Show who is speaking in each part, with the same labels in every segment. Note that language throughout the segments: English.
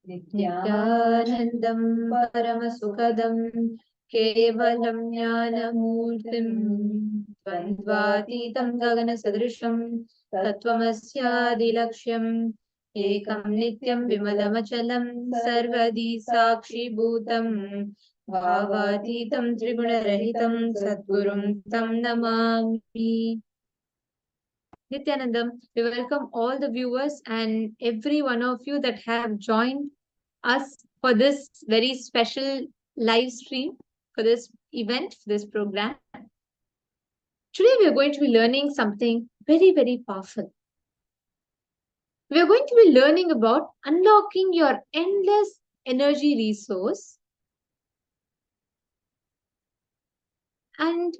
Speaker 1: Nithyanandam Paramasukadam Kevalam Jnanamurtim Dvandvatitam Gagana Sadrisham Tattvamasyaadilaksham Ekam Nityam Vimalamachalam Sarvadi Sakshi Bhutam Bhavatitam Triguna-rahitam Sadgurum Tam Namami. Nithyanandam, we welcome all the viewers and every one of you that have joined us for this very special live stream, for this event, for this program. Today we are going to be learning something very, very powerful. We are going to be learning about unlocking your endless energy resource, and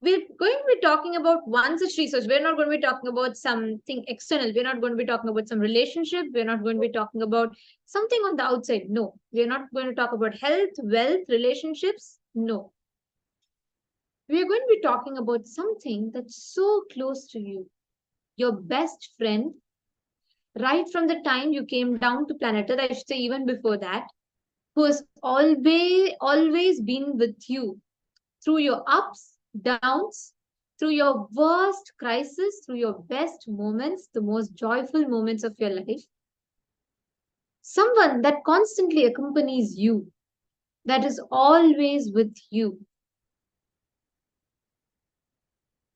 Speaker 1: we're going to be talking about one such resource. We're not going to be talking about something external. We're not going to be talking about some relationship. We're not going to be talking about something on the outside. No. We're not going to talk about health, wealth, relationships. No. We're going to be talking about something that's so close to you. Your best friend, right from the time you came down to planet Earth, I should say even before that, who has always been with you through your ups, downs, through your worst crisis, through your best moments, the most joyful moments of your life. Someone that constantly accompanies you, that is always with you,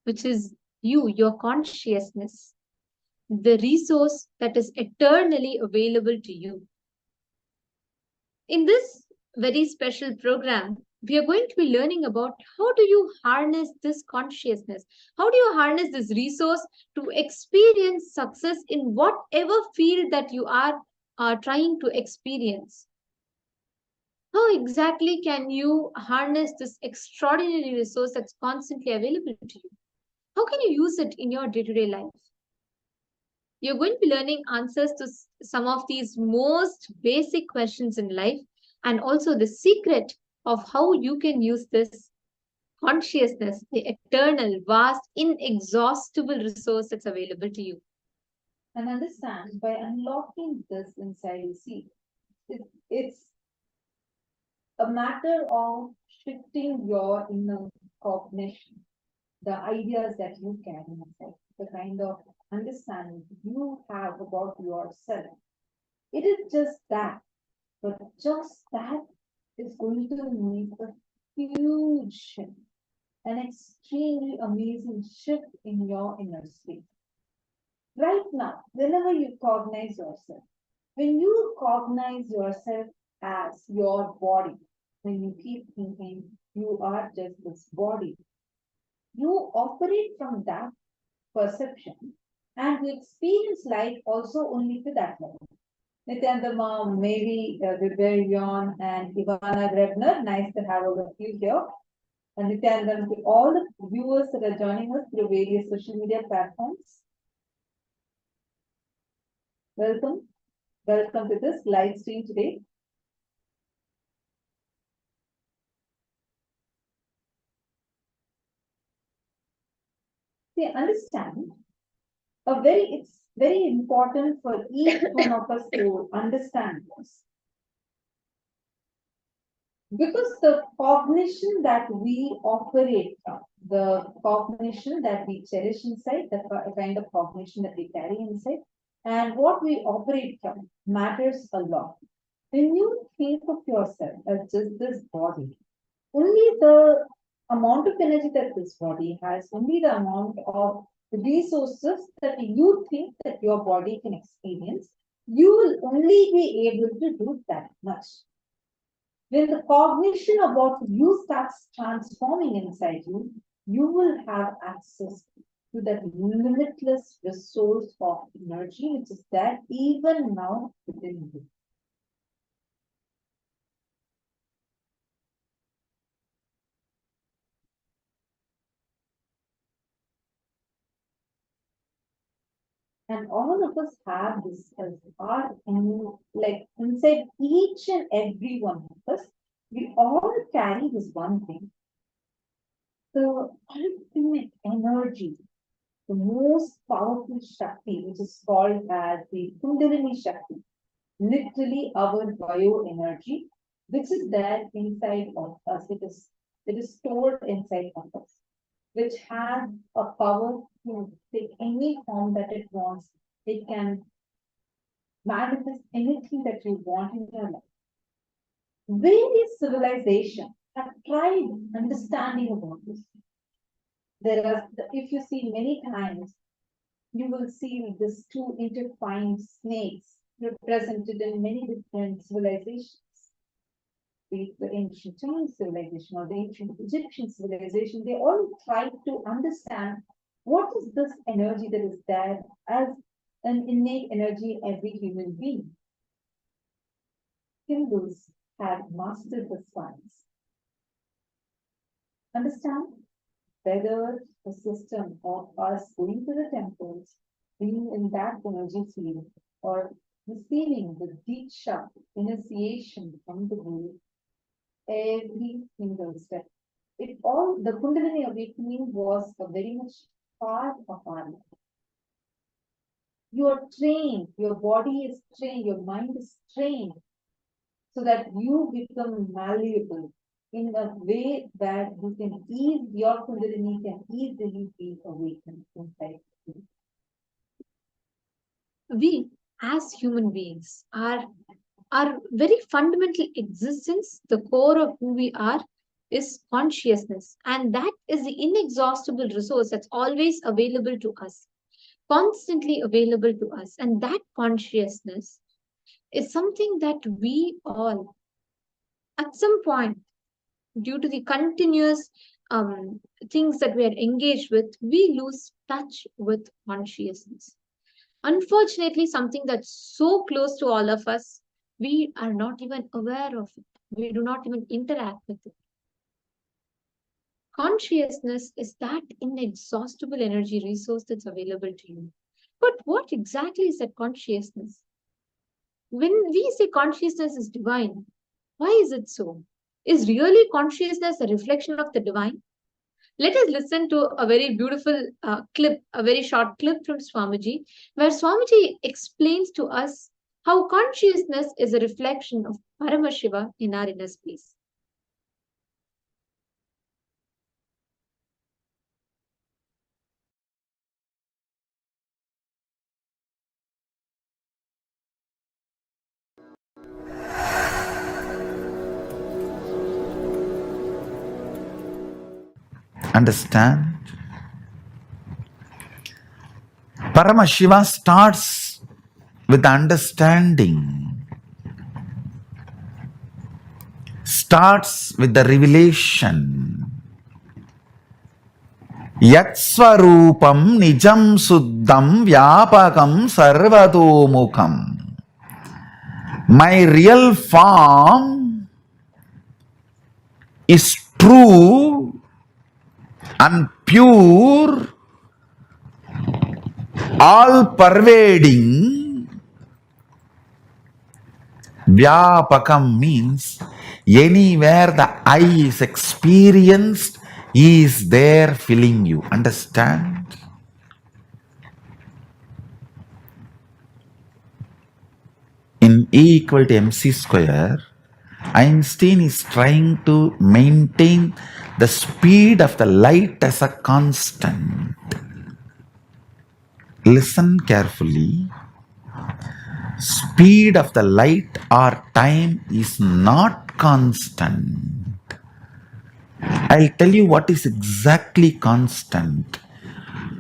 Speaker 1: which is you, your consciousness, the resource that is eternally available to you. In this very special program, we are going to be learning about how do you harness this consciousness? How do you harness this resource to experience success in whatever field that you are trying to experience? How exactly can you harness this extraordinary resource that's constantly available to you? How can you use it in your day-to-day life? You're going to be learning answers to some of these most basic questions in life, and also the secret of how you can use this consciousness, the eternal, vast, inexhaustible resource that's available to you.
Speaker 2: And understand, by unlocking this inside you, see, it's a matter of shifting your inner cognition, the ideas that you carry inside, the kind of understanding you have about yourself. It is just that, but just that is going to make a huge shift, an extremely amazing shift in your inner state. Right now, whenever you cognize yourself, when you cognize yourself as your body, when you keep thinking you are just this body, you operate from that perception and you experience life also only to that level. Nithyananda, Mary, Viberion, and Ivana Grebner, nice to have all of you here. And Nithyananda, to all the viewers that are joining us through various social media platforms, welcome. Welcome to this live stream today. See, understand, it's very important for each one of us to understand this. Because the cognition that we operate from, the cognition that we cherish inside, the kind of cognition that we carry inside, and what we operate from matters a lot. When you think of yourself as just this body, only the amount of energy that this body has, only the amount of resources that you think that your body can experience, you will only be able to do that much. When the cognition about you starts transforming inside you, you will have access to that limitless resource of energy which is there even now within you. And all of us have this as our like inside each and every one of us, we all carry this one thing. The ultimate energy, the most powerful Shakti, which is called as the Kundalini Shakti. literally our bioenergy, which is there inside of us. It is stored inside of us, which has a power to take any form that it wants. It can manifest anything that you want in your life. Various civilizations have tried understanding about this. There are, if you see many times, you will see these two intertwined snakes represented in many different civilizations. Be it the ancient Chinese civilization or the ancient Egyptian civilization, they all try to understand what is this energy that is there as an innate energy in every human being. Hindus have mastered the science. Understand whether the system of us going to the temples, being in that energy field, or receiving the diksha initiation from the Guru, every single step. It all the Kundalini awakening was a very much part of our life. You are trained, your body is trained, your mind is trained, so that you become malleable in a way that you can ease your Kundalini can easily be awakened inside you.
Speaker 1: We, as human beings, are our very fundamental existence, the core of who we are, is consciousness. And that is the inexhaustible resource that's always available to us, constantly available to us. And that consciousness is something that we all, at some point, due to the continuous things that we are engaged with, we lose touch with consciousness. Unfortunately, something that's so close to all of us, we are not even aware of it. We do not even interact with it. Consciousness is that inexhaustible energy resource that's available to you. But what exactly is that consciousness? When we say consciousness is divine, why is it so? Is really consciousness a reflection of the divine? Let us listen to a very beautiful clip, a very short clip from Swamiji, where Swamiji explains to us how consciousness is a reflection of Paramashiva in our inner space.
Speaker 3: Understand? Paramashiva starts with understanding, starts with the revelation. Yatsvarupam nijam suddham vyapakam sarvatomukam. My real form is true and pure, all pervading. Vyapakam means anywhere the eye is experienced, he is there filling you. Understand? In E equal to mc square, Einstein is trying to maintain the speed of the light as a constant. Listen carefully. Speed of the light or time is not constant. I'll tell you what is exactly constant.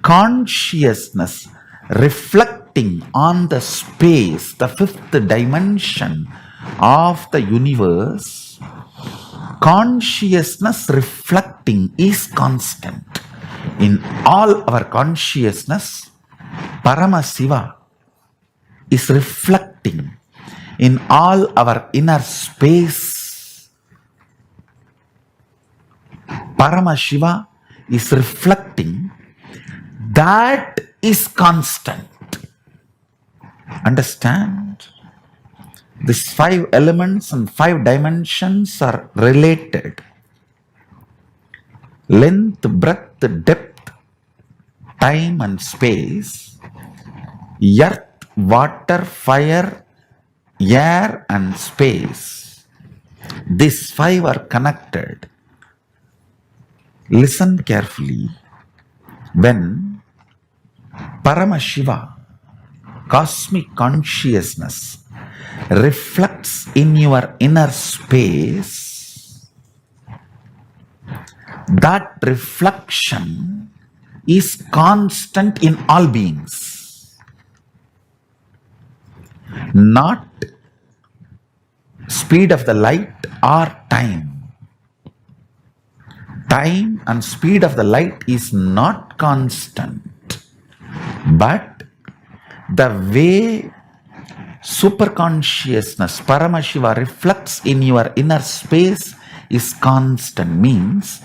Speaker 3: Consciousness reflecting on the space, the fifth dimension of the universe, consciousness reflecting is constant. In all our consciousness, Paramashiva is reflecting in all our inner space. Paramashiva is reflecting, that is constant. Understand? These 5 elements and 5 dimensions are related. Length, breadth, depth, time and space, earth, water, fire, air and space. These five are connected. Listen carefully. When Paramashiva, cosmic consciousness, reflects in your inner space, that reflection is constant in all beings, not speed of the light or time. Time and speed of the light is not constant, but the way superconsciousness, Paramashiva, reflects in your inner space is constant, means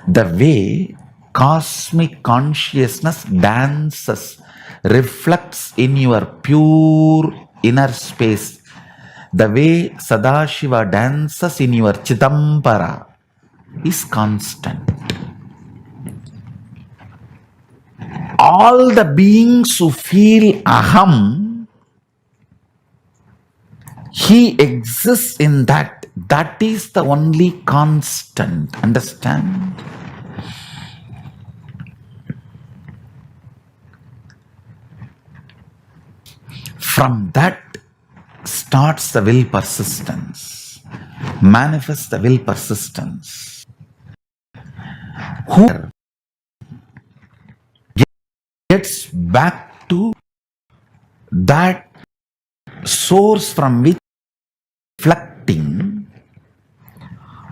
Speaker 3: the way cosmic consciousness dances, reflects in your pure inner space, the way Sadashiva dances in your Chidambara is constant. All the beings who feel Aham, he exists in that. That is the only constant. Understand? From that starts the will persistence. Manifests the will persistence. Who gets back to that source from which reflecting,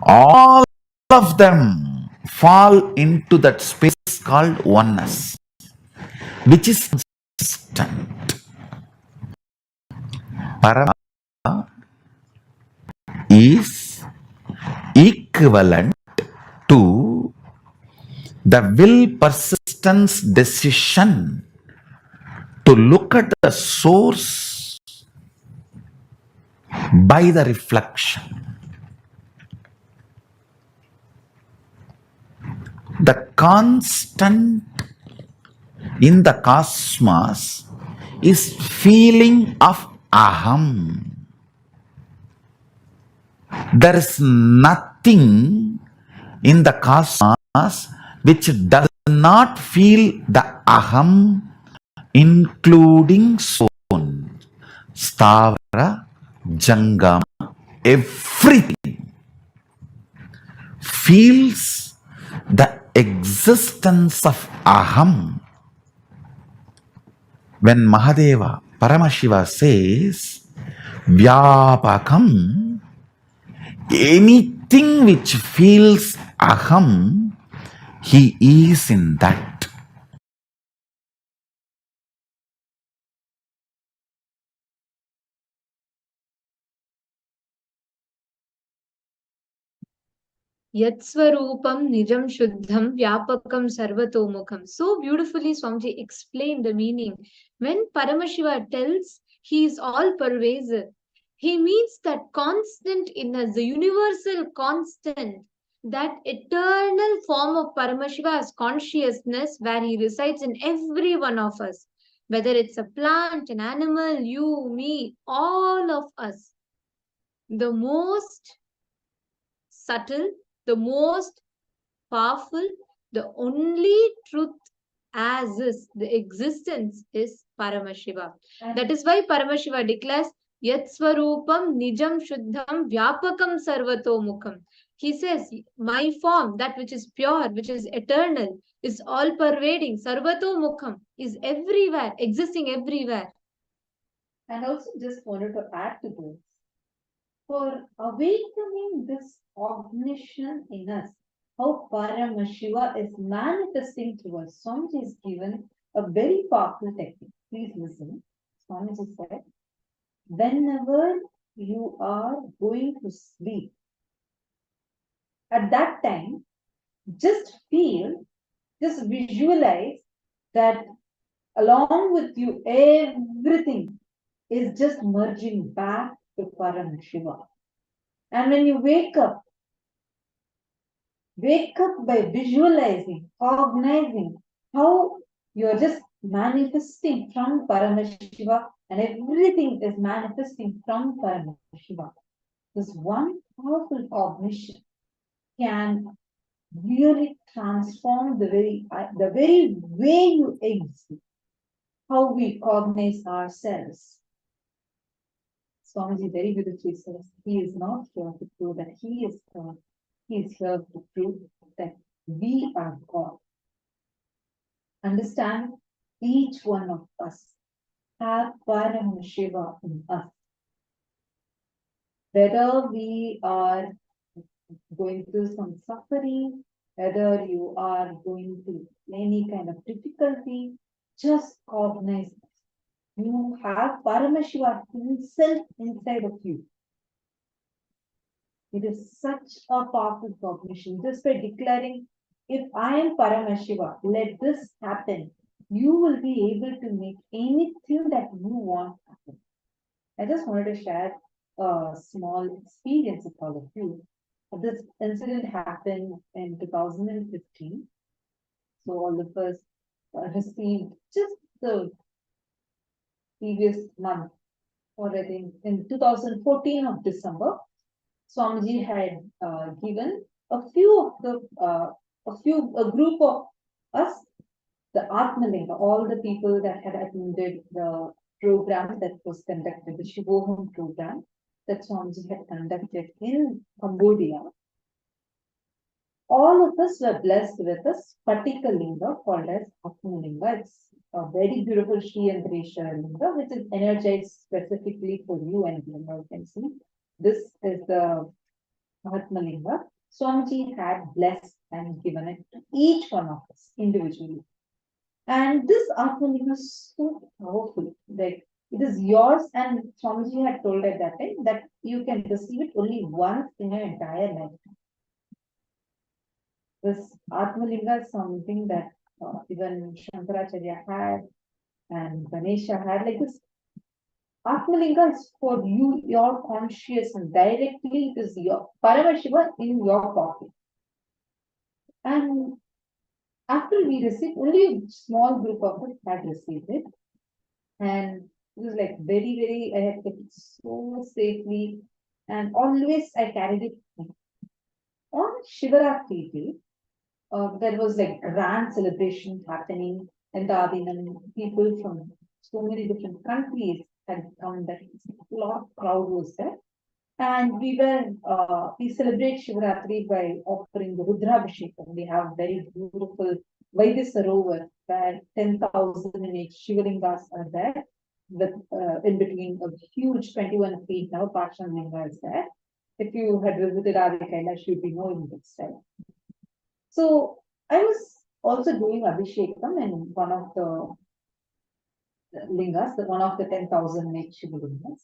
Speaker 3: all of them fall into that space called oneness, which is constant. Parama is equivalent to the will persistence decision to look at the source by the reflection. The constant in the cosmos is feeling of Aham. There is nothing in the cosmos which does not feel the Aham, including Son, Stavara, Jangama, everything feels the existence of Aham. When Mahadeva, Paramashiva says, Vyapakam, anything which feels Aham, he is in that.
Speaker 1: Yatsvarupam Nijam Shuddham Vyapakam Sarvatomukham. So beautifully Swamiji explained the meaning. When Paramashiva tells he is all pervasive, he means that constant in us, the universal constant, that eternal form of Paramashiva as consciousness where he resides in every one of us. Whether it's a plant, an animal, you, me, all of us. The most subtle, the most powerful, the only truth as is, the existence is Paramashiva. That is why Paramashiva declares, Yatsvarupam Nijam Shuddham Vyapakam Sarvatomukham. He says, my form, that which is pure, which is eternal, is all pervading. Sarvatomukham is everywhere, existing everywhere.
Speaker 2: And also just wanted to add to this, for awakening this cognition in us, how Paramashiva is manifesting through us. Swamiji is given a very powerful technique. Please listen. Swamiji said, whenever you are going to sleep, at that time, just feel, just visualize that along with you, everything is just merging back to Paramashiva. And when you wake up by visualizing, cognizing how you're just manifesting from Paramashiva, and everything is manifesting from Paramashiva. This one powerful cognition can really transform the very way you exist, how we cognize ourselves. Swamiji very beautifully says, he is not here to prove that he is God. He is here to prove that we are God. Understand, each one of us have Paramashiva in us. Whether we are going through some suffering, whether you are going through any kind of difficulty, just cognize you have Paramashiva himself inside of you. It is such a powerful cognition. Just by declaring, if I am Paramashiva, let this happen, you will be able to make anything that you want happen. I just wanted to share a small experience with all of you. This incident happened in 2015. So all of us received just the previous month, or I think in 2014 of December, Swamiji had given a group of us, the Atmalinga, all the people that had attended the program that was conducted, the Shivoham program that Swamiji had conducted in Cambodia. All of us were blessed with a Spatika Linga called as Atmalinga. It's a very beautiful Shri and Grisha Linga, which is energized specifically for you and you can see. This is the Atmalinga. Swamiji had blessed and given it to each one of us individually. And this Atmalinga is so powerful. Like it is yours, and Swamiji had told at that time that you can receive it only once in your entire life. This Atmalinga is something that even Shankaracharya had and Ganesha had. Like this Atmalinga is for you, your consciousness. Directly, it is your Paramashiva in your pocket. And after we received, only a small group of us had received it. And it was like very, I had kept it so safely. And always I carried it. On Shivaratri day, there was like grand celebration happening, and the people from so many different countries had come. That a lot of crowd was there, and we celebrate Shivaratri by offering the Rudrabhishekam. We have very beautiful Vaidya Sarovar where 10,008 Shivalingas are there, with in between a huge 21 feet now Parshan Linga is there. If you had visited Adi Kailash, you'd be knowing this time. So I was also doing Abhishekam in one of the lingas, one of the 10,008 Shivalingas.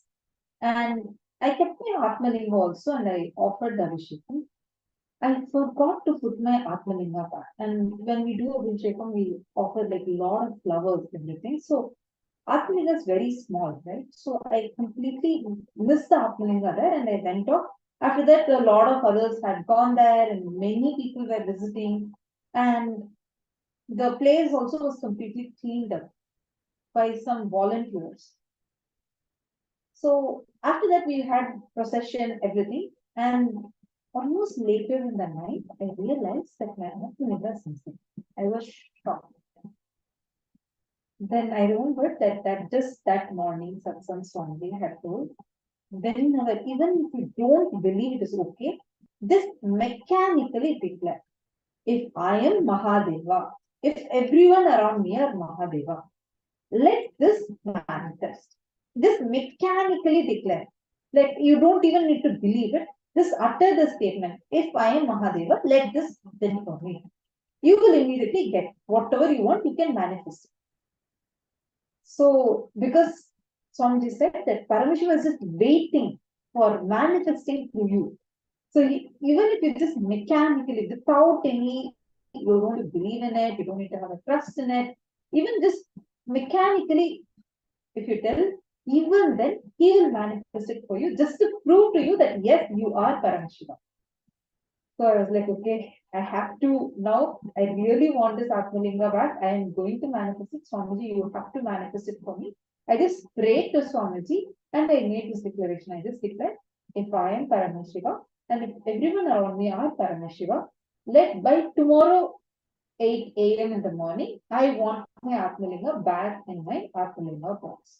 Speaker 2: And I kept my Atmalinga also and I offered the Abhishekam. I forgot to put my Atmalinga back. And when we do Abhishekam, we offer like a lot of flowers, everything. So Atmalinga is very small, right? So I completely missed the Atmalinga there and I went off. After that, a lot of others had gone there and many people were visiting. And the place also was completely cleaned up by some volunteers. So after that, we had procession, everything. And almost later in the night, I realized that my Atmalinga is missing. I was shocked. Then I remembered that just that morning, Satsang Swami had told, whenever, even if you don't believe it is okay, just mechanically declare, if I am Mahadeva, if everyone around me are Mahadeva, let this manifest. Just mechanically declare. Like you don't even need to believe it. Just utter the statement, if I am Mahadeva, let this happen for me. You will immediately get whatever you want, you can manifest it. So, because Swamiji said that Paramashiva is just waiting for manifesting through you. So, even if you just mechanically, without any, you don't need to believe in it, you don't need to have a trust in it, even just mechanically, if you tell, even then, he will manifest it for you just to prove to you that yes, you are Paramashiva. So I was like, okay, I have to now. I really want this Atmalinga back. I am going to manifest it. Swamiji, you have to manifest it for me. I just prayed to Swamiji and I made this declaration. I just declared, if I am Paramashiva and if everyone around me are Paramashiva, let by tomorrow 8 a.m. in the morning, I want my Atmalinga back in my Atmalinga box.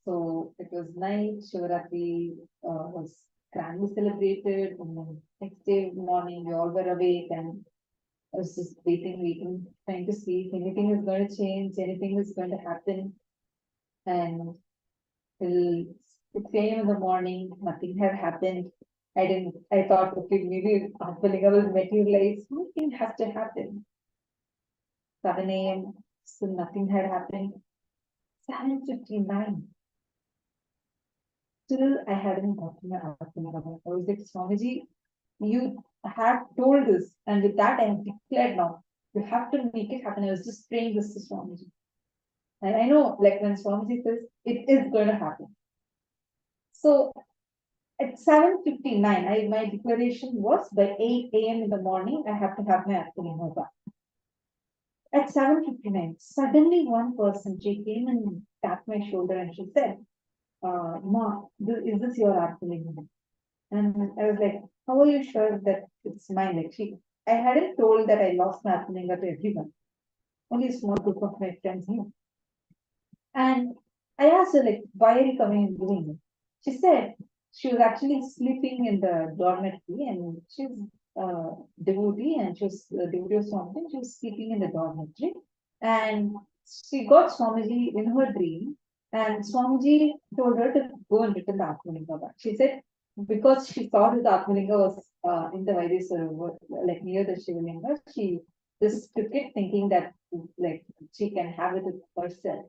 Speaker 2: So it was night, Shivaratri was grandly celebrated. And then next day morning, we all were awake and I was just waiting, trying to see if anything is going to change, anything is going to happen. And till 6 a.m. in the morning, nothing had happened. I thought, okay, maybe Atmalinga will materialize. Something has to happen. 7 a.m., still nothing had happened. 7:59. Still, I hadn't gotten my Atmalinga. I was like, Swamiji, you had told us, and with that, I have declared now. You have to make it happen. I was just praying this to Swamiji. And I know, like when Swamiji says, it is going to happen. So at 7:59, my declaration was by 8 a.m. in the morning, I have to have my Atmalinga back. At 7:59, suddenly one person, she came and tapped my shoulder and she said, Ma, is this your Atmalinga? And I was like, how are you sure that it's mine? Like I hadn't told that I lost my Atmalinga to everyone. Only a small group of my friends knew. And I asked her, like, why are you coming and doing it? She said she was actually sleeping in the dormitory and she's a devotee and she was a devotee of something. She was sleeping in the dormitory and she got Swamiji in her dream and Swamiji told her to go and return the Atmalinga back. She said because she thought that the Atmalinga was in the Vaidya like near the Shivalinga, she just took it thinking that like she can have it herself.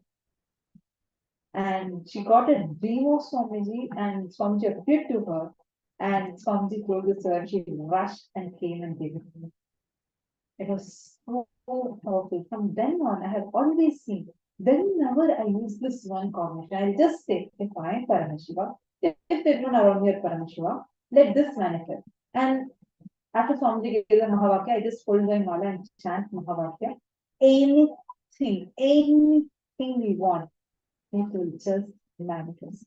Speaker 2: And she got a dream of Swamiji and Swamiji appeared to her and Swamiji told this to her and she rushed and came and gave it to me. It was so powerful. From then on, I have always seen, whenever I use this one combination, I'll just say, if I am Paramashiva, if everyone around me are Paramashiva, let this manifest. And after Swamiji gave the Mahavakya, I just hold my mala and chant Mahavakya. Anything we want, it will just manifest.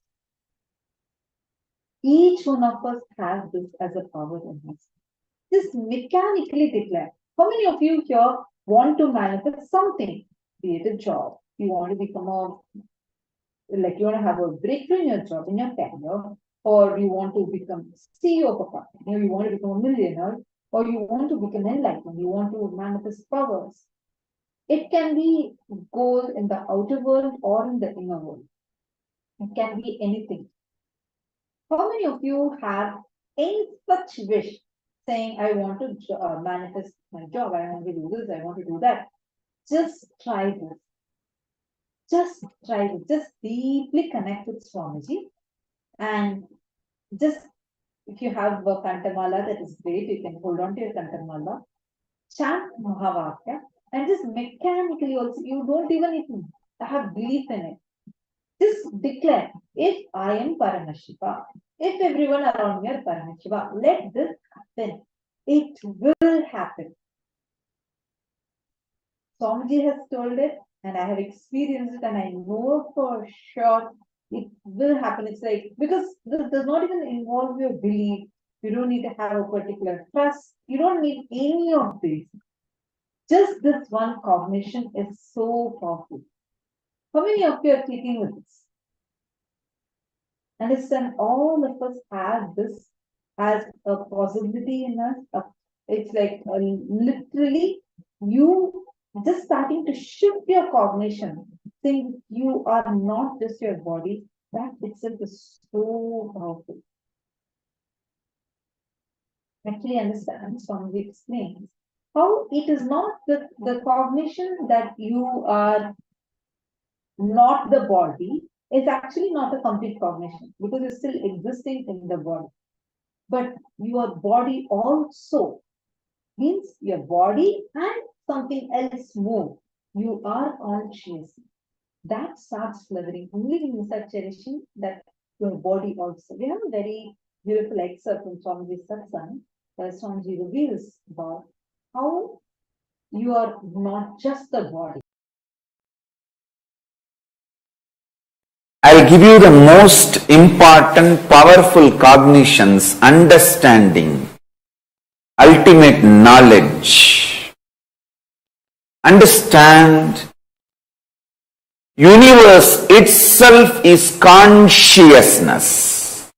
Speaker 2: Each one of us has this as a power in us. Just mechanically declare. How many of you here want to manifest something? Be it a job. You want to become you want to have a breakthrough in your job, in your career, or you want to become CEO of a company, you want to become a millionaire, or you want to become enlightened, you want to manifest powers. It can be goal in the outer world or in the inner world. It can be anything. How many of you have any such wish saying, I want to manifest my job, I want to do this, I want to do that? Just try this. Just try this. Just deeply connect with Swamiji. And just, if you have a Kantamala, that is great. You can hold on to your Kantamala. Chant Mahavakya. And just mechanically also, you don't even need to have belief in it. Just declare, if I am Paramashiva, if everyone around me are Paramashiva, let this happen. It will happen. Swamiji has told it, and I have experienced it, and I know for sure it will happen. It's like, because this does not even involve your belief. You don't need to have a particular trust. You don't need any of these. Just this one cognition is so powerful. How many of you are clicking with this? Understand, all of us have this as a possibility in us. It's like literally you just starting to shift your cognition, think you are not just your body. That itself is so powerful. Actually, understand, Swamiji explains how it is not the cognition that you are not the body is actually not a complete cognition because it's still existing in the body. But your body also means your body and something else more. You are conscious. That starts flowering only when you start cherishing that your body also. We have a very beautiful excerpt from Swamiji's satsang, where Swamiji reveals about how you are not just the body.
Speaker 3: I'll give you the most important, powerful cognitions, understanding, ultimate knowledge. Understand, universe itself is consciousness.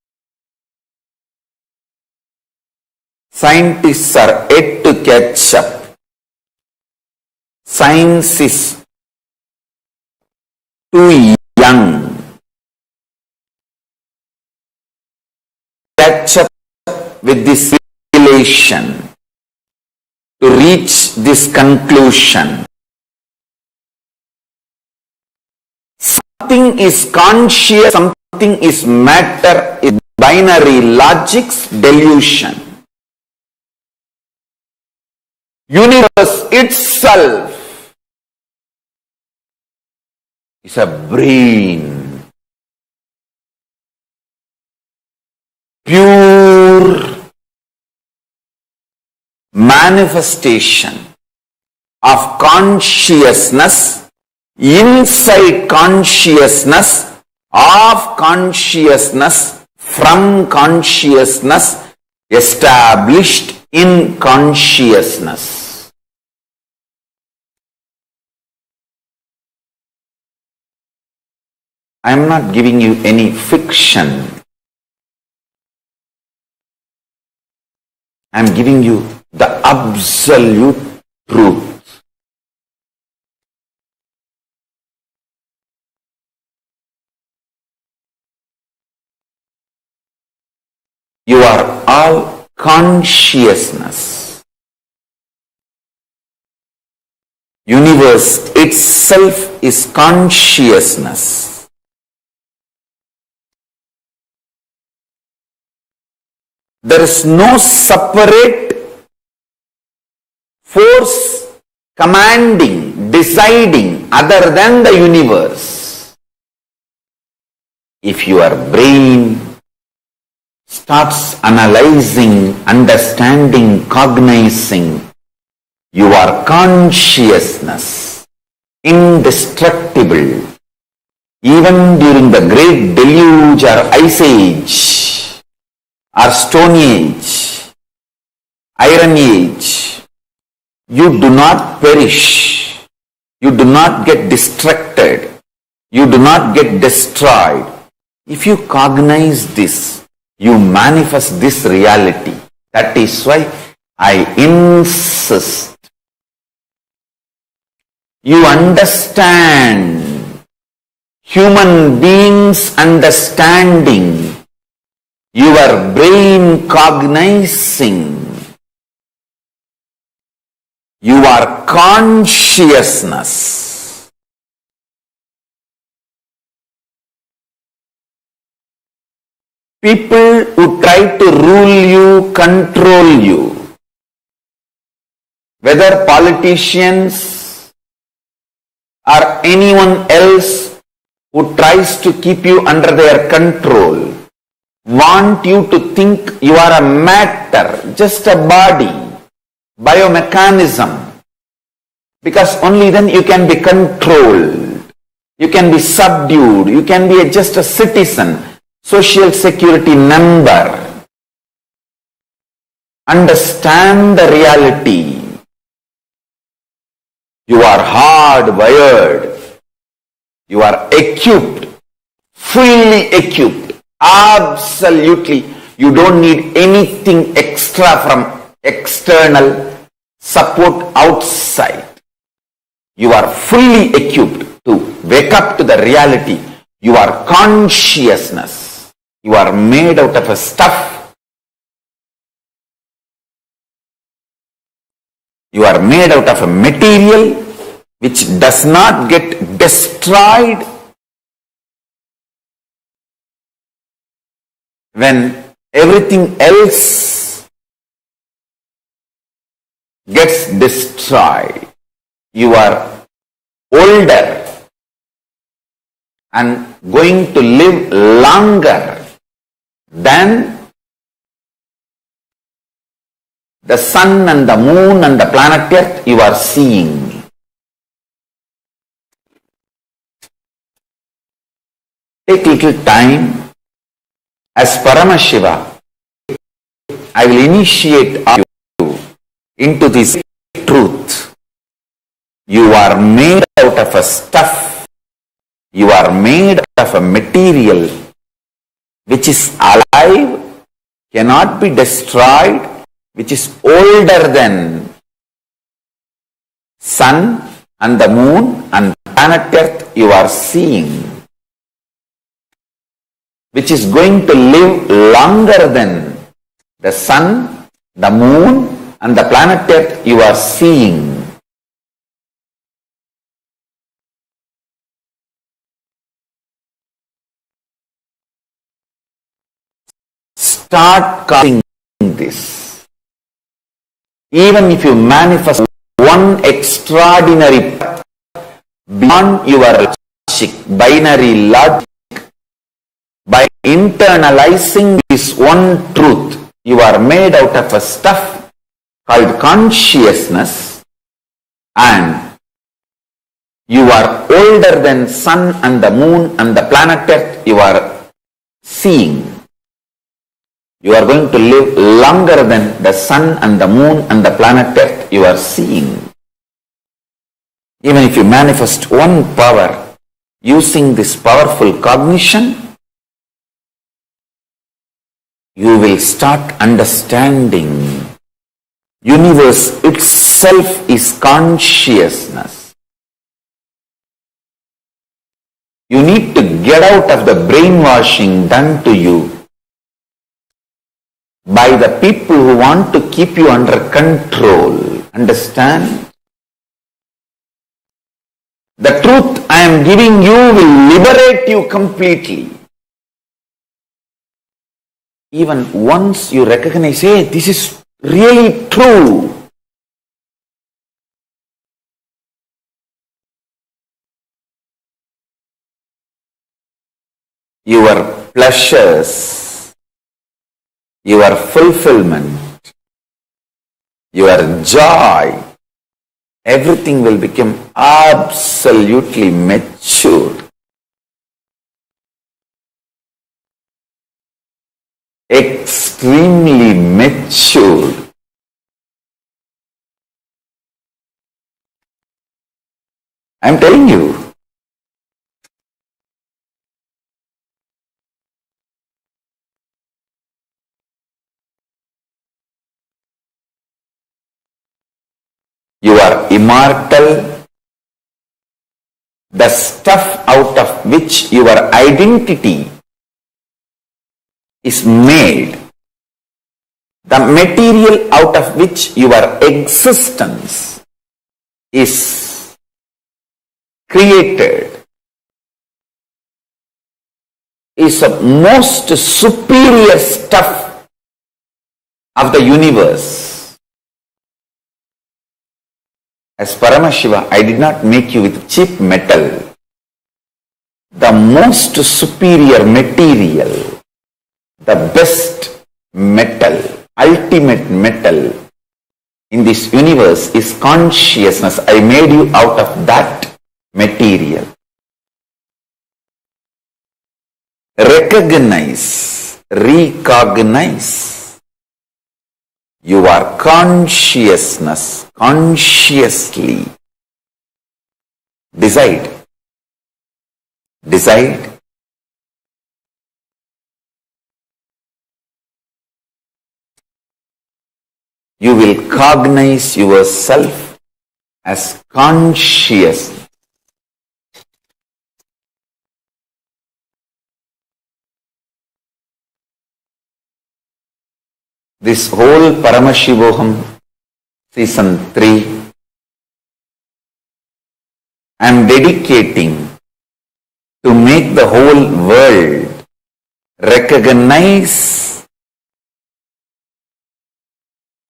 Speaker 3: Scientists are yet to catch up. Science is too young. Catch up with this revelation to reach this conclusion. Something is conscious, something is matter, is binary logic's delusion. Universe itself is a brain. Pure manifestation of consciousness, inside consciousness, of consciousness, from consciousness, established in consciousness. I am not giving you any fiction. I am giving you the absolute truth. You are all consciousness. Universe itself is consciousness. There is no separate force commanding, deciding other than the universe. If your brain starts analyzing, understanding, cognizing, you are consciousness, indestructible. Even during the great deluge or ice age, or stone age, iron age, you do not perish, you do not get distracted, you do not get destroyed. If you cognize this, you manifest this reality. That is why I insist. You understand, human beings understanding, your brain cognizing, you are consciousness. People who try to rule you, control you, whether politicians or anyone else who tries to keep you under their control, want you to think you are a matter, just a body, biomechanism, because only then you can be controlled, you can be subdued, you can be just a citizen, social security number. Understand the reality. You are hardwired, you are equipped, fully equipped. Absolutely, you don't need anything extra from external support outside. You are fully equipped to wake up to the reality. You are consciousness. You are made out of a stuff. You are made out of a material which does not get destroyed when everything else gets destroyed. You are older and going to live longer than The sun and the moon and the planet Earth you are seeing. Take little time. As Paramashiva, I will initiate you into this truth. You are made out of a stuff. You are made of a material which is alive, cannot be destroyed, which is older than sun and the moon and planet Earth you are seeing, which is going to live longer than the sun, the moon and the planet Earth you are seeing. Start calling this. Even if you manifest one extraordinary beyond your logic, binary logic, by internalizing this one truth, you are made out of a stuff called consciousness, and you are older than sun and the moon and the planet Earth you are seeing. You are going to live longer than the sun and the moon and the planet Earth you are seeing. Even if you manifest one power using this powerful cognition, you will start understanding universe itself is consciousness. You need to get out of the brainwashing done to you by the people who want to keep you under control. Understand? The truth I am giving you will liberate you completely. Even once you recognize, hey, this is really true. Your pleasures, your fulfillment, your joy, everything will become absolutely mature. Extremely mature. I am telling you. You are immortal. The stuff out of which your identity is made, the material out of which your existence is created, is the most superior stuff of the universe. As Paramashiva, I did not make you with cheap metal. The most superior material, the best metal, ultimate metal in this universe is consciousness. I made you out of that material. Recognize, recognize. You are consciousness, consciously. Decide. Decide. You will cognize yourself as conscious. This whole Paramashivoham season 3, I am dedicating to make the whole world recognize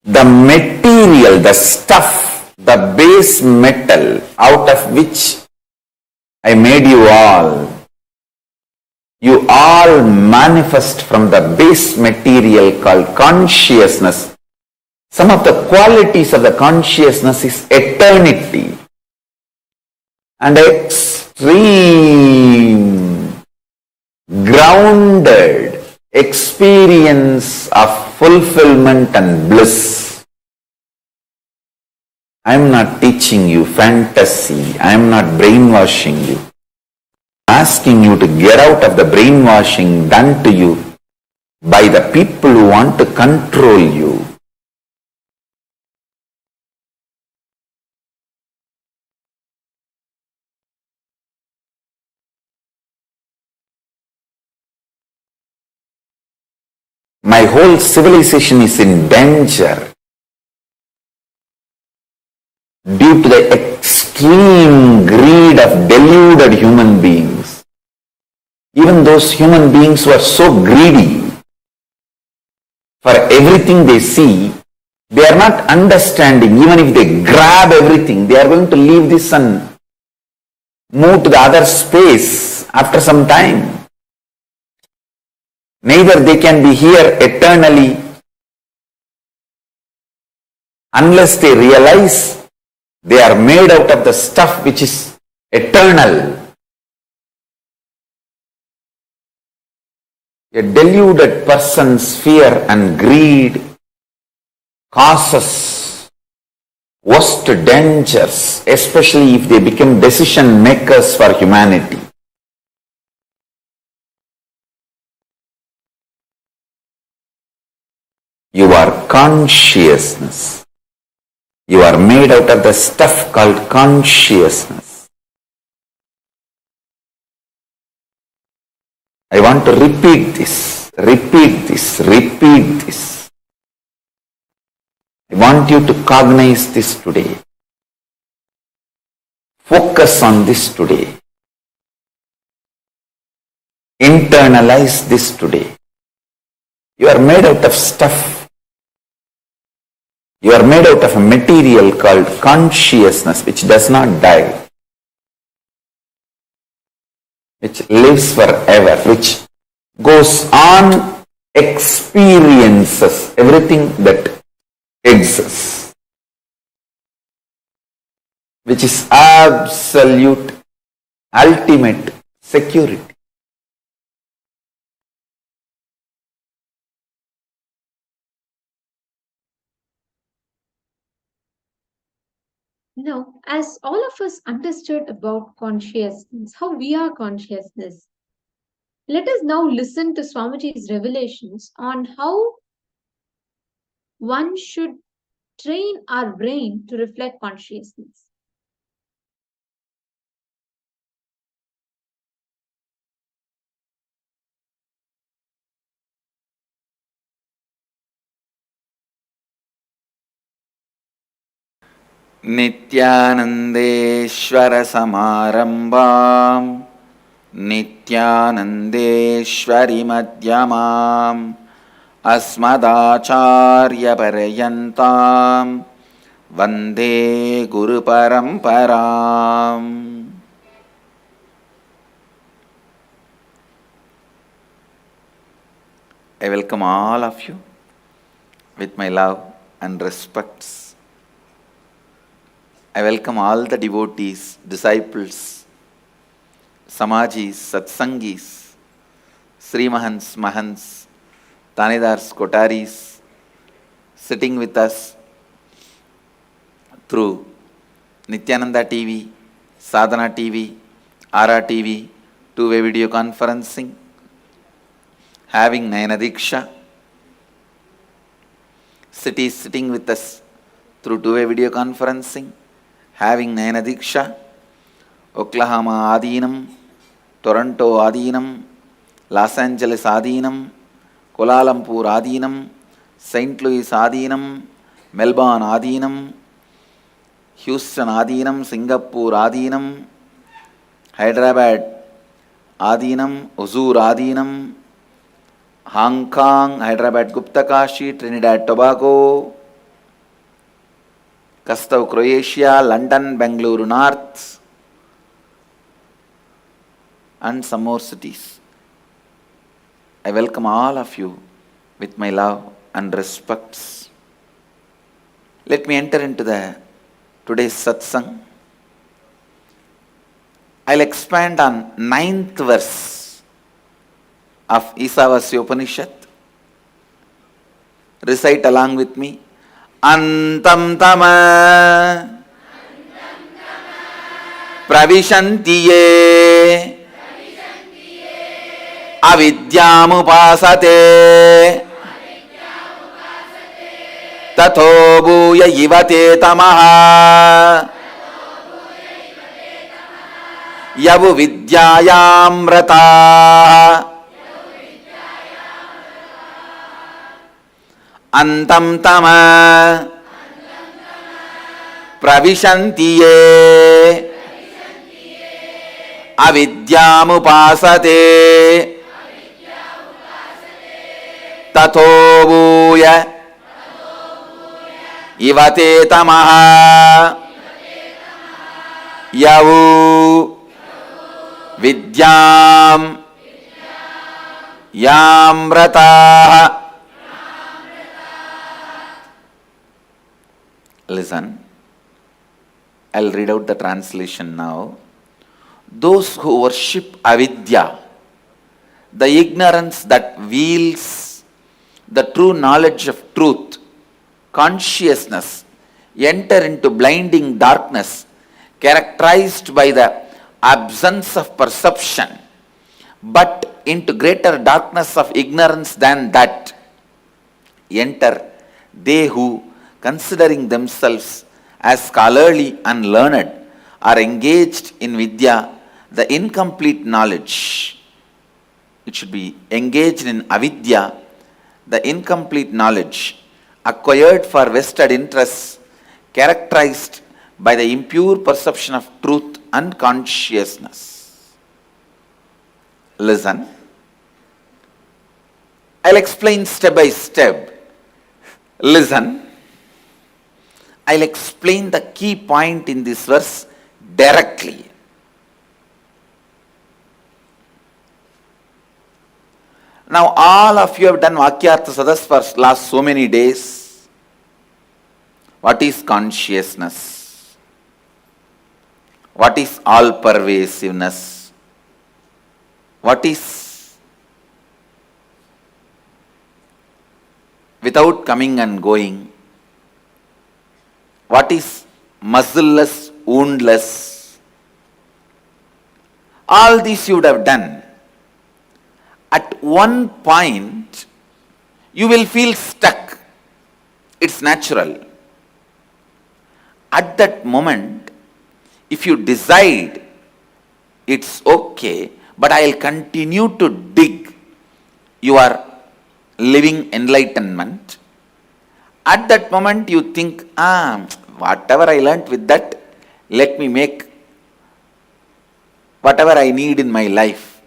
Speaker 3: the material, the stuff, the base metal out of which I made you all. You all manifest from the base material called consciousness. Some of the qualities of the consciousness is eternity and extreme grounded experience of fulfillment and bliss. I am not teaching you fantasy. I am not brainwashing you. I am asking you to get out of the brainwashing done to you by the people who want to control you. My whole civilization is in danger due to the extreme greed of deluded human beings. Even those human beings who are so greedy for everything they see, they are not understanding. Even if they grab everything, they are going to leave this and move to the other space after some time. Neither they can be here eternally unless they realize they are made out of the stuff which is eternal. A deluded person's fear and greed causes worst dangers, especially if they become decision makers for humanity. You are consciousness. You are made out of the stuff called consciousness. I want to repeat this. I want you to cognize this today. Focus on this today. Internalize this today. You are made out of stuff. You are made out of a material called consciousness, which does not die, which lives forever, which goes on, experiences everything that exists, which is absolute, ultimate security.
Speaker 1: Now, as all of us understood about consciousness, how we are consciousness, let us now listen to Swamiji's revelations on how one should train our brain to reflect consciousness.
Speaker 3: नित्यानन्देश्वर समारम्भाम् नित्यानन्देश्वरि मध्यमाम् अस्मदाचार्यपर्यन्ताम् वन्दे गुरुपरम्पराम्. I welcome all of you with my love and respects. I welcome all the devotees, disciples, Samajis, Satsangis, Srimahans, Mahans, Tanidars, Kotaris, sitting with us through Nithyananda TV, Sadhana TV, Ara TV, two-way video conferencing, having Nayana Diksha, cities sitting with us through two-way video conferencing, having Nayana Diksha, Oklahoma Adinam, Toronto Adinam, Los Angeles Adinam, Kuala Lumpur Adinam, St. Louis Adinam, Melbourne Adinam, Houston Adinam, Singapore Adinam, Hyderabad Adinam, Huzur Adinam, Hong Kong, Hyderabad Gupta Kashi, Trinidad Tobago, Kastav, Croatia, London, Bangalore North, and some more cities. I welcome all of you with my love and respects. Let me enter into the today's satsang. I'll expand on 9th verse of Isavasya Upanishad. Recite along with me. Antam tama pravishanti ye avidyamupasate tato bhuya ivate tamaha yavu vidyayam rata antam tama pravishanti ye avidyamupasate tato bhuya ivate tamaha yavu vidyam yamrataha. Listen, I'll read out the translation now. Those who worship avidya, the ignorance that veils the true knowledge of truth, consciousness, enter into blinding darkness characterized by the absence of perception, but into greater darkness of ignorance than that enter they who, considering themselves as scholarly and learned, are engaged in vidya, the incomplete knowledge. It should be engaged in avidya, the incomplete knowledge, acquired for vested interests, characterized by the impure perception of truth and consciousness. Listen, I'll explain step by step. Listen, I'll explain the key point in this verse directly. Now all of you have done Vakyartha Sadas for last so many days. What is consciousness? What is all-pervasiveness? What is without coming and going? What is muscleless, woundless? All these you would have done. At one point, you will feel stuck. It's natural. At that moment, if you decide, it's okay, but I'll continue to dig, you are living enlightenment. At that moment, you think, whatever I learnt with that, let me make whatever I need in my life.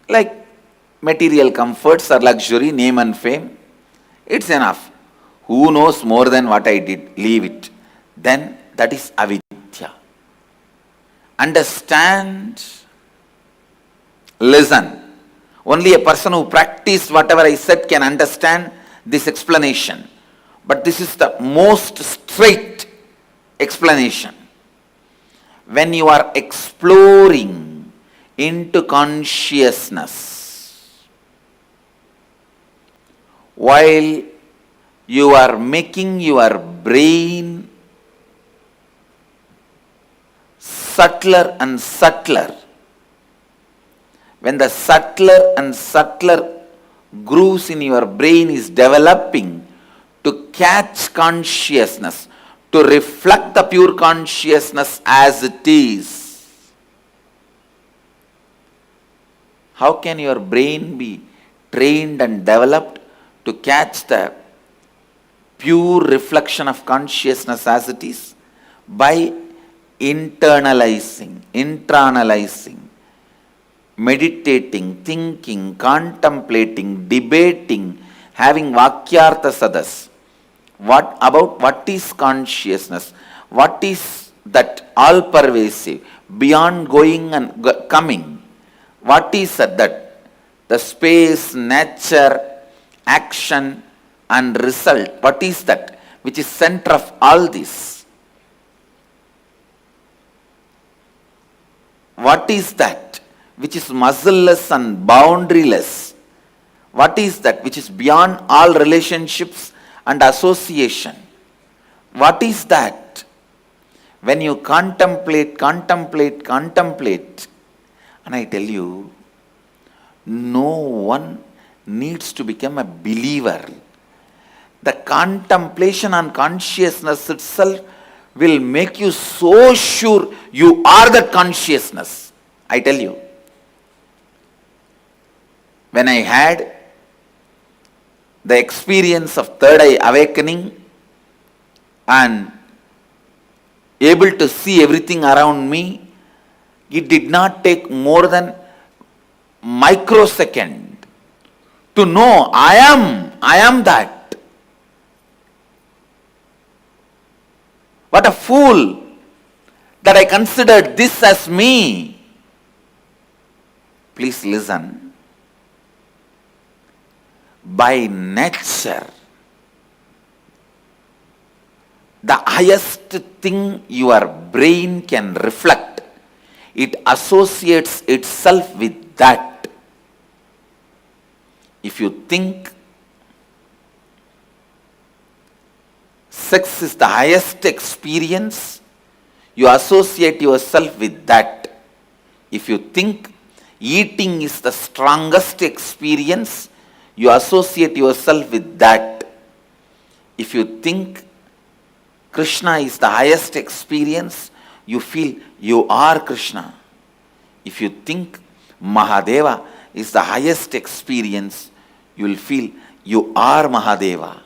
Speaker 3: Like material comforts or luxury, name and fame, it's enough. Who knows more than what I did? Leave it. Then that is avidya. Understand, listen. Only a person who practiced whatever I said can understand this explanation. But this is the most straight explanation. When you are exploring into consciousness, while you are making your brain subtler and subtler, when the subtler and subtler grooves in your brain is developing to catch consciousness, to reflect the pure consciousness as it is, how can your brain be trained and developed to catch the pure reflection of consciousness as it is? By internalizing, meditating, thinking, contemplating, debating, having Vakyartha Sadas. What about what is consciousness? What is that all-pervasive, beyond going and coming? What is that? The space, nature, action and result. What is that? which is center of all this? What is that which is muzzleless and boundaryless? What is that which is beyond all relationships and association? What is that? When you contemplate, and I tell you, no one needs to become a believer. The contemplation on consciousness itself will make you so sure you are that consciousness. I tell you. When I had the experience of third eye awakening and able to see everything around me, it did not take more than microsecond to know I am that. What a fool that I considered this as me. Please listen. By nature, the highest thing your brain can reflect, it associates itself with that. If you think sex is the highest experience, you associate yourself with that. If you think eating is the strongest experience, you associate yourself with that. If you think Krishna is the highest experience, you feel you are Krishna. If you think Mahadeva is the highest experience, you will feel you are Mahadeva.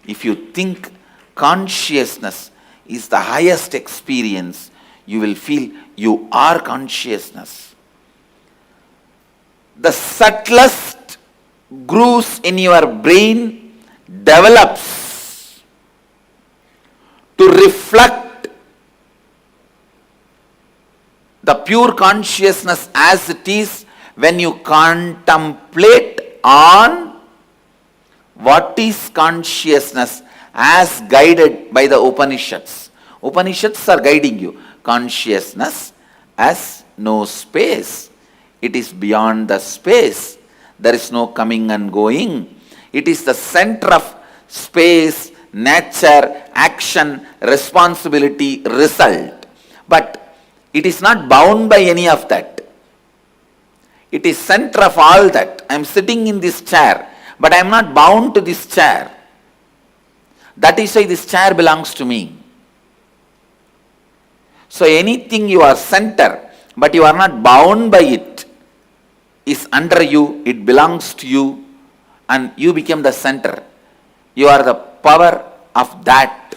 Speaker 3: If you think consciousness is the highest experience, you will feel you are consciousness. The subtlest grooves in your brain develops to reflect the pure consciousness as it is when you contemplate on what is consciousness as guided by the Upanishads. Upanishads are guiding you. Consciousness as no space. It is beyond the space. There is no coming and going. It is the center of space, nature, action, responsibility, result. But it is not bound by any of that. It is center of all that. I am sitting in this chair, but I am not bound to this chair. That is why this chair belongs to me. So anything you are center, but you are not bound by it, is under you, it belongs to you, and you become the center. You are the power of that.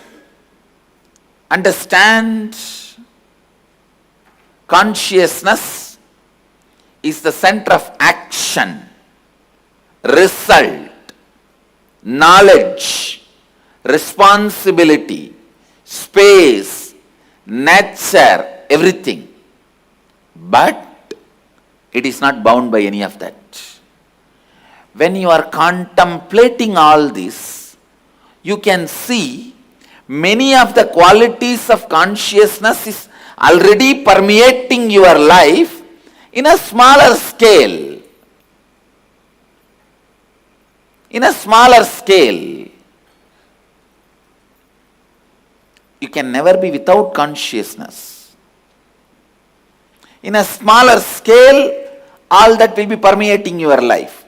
Speaker 3: Understand, consciousness is the center of action, result, knowledge, responsibility, space, nature, everything. But it is not bound by any of that. When you are contemplating all this, you can see many of the qualities of consciousness is already permeating your life in a smaller scale. In a smaller scale. You can never be without consciousness. In a smaller scale, all that will be permeating your life.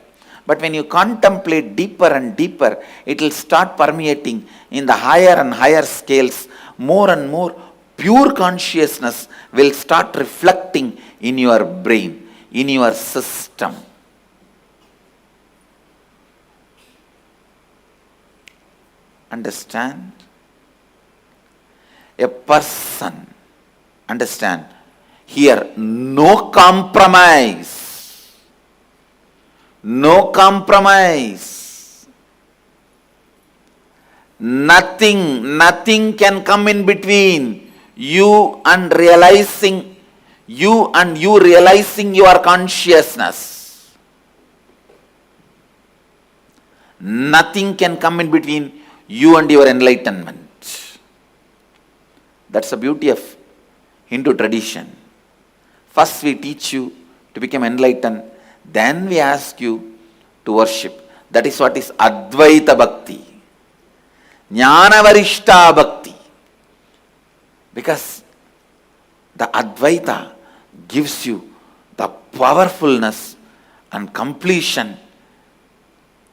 Speaker 3: But when you contemplate deeper and deeper, it will start permeating in the higher and higher scales. More and more pure consciousness will start reflecting in your brain, in your system. Understand? A person, understand, here no compromise. No compromise. Nothing can come in between you and realizing your consciousness. Nothing can come in between you and your enlightenment. That's the beauty of Hindu tradition. First we teach you to become enlightened, then we ask you to worship. That is what is Advaita Bhakti. Jnana Varishta Bhakti. Because the Advaita gives you the powerfulness and completion.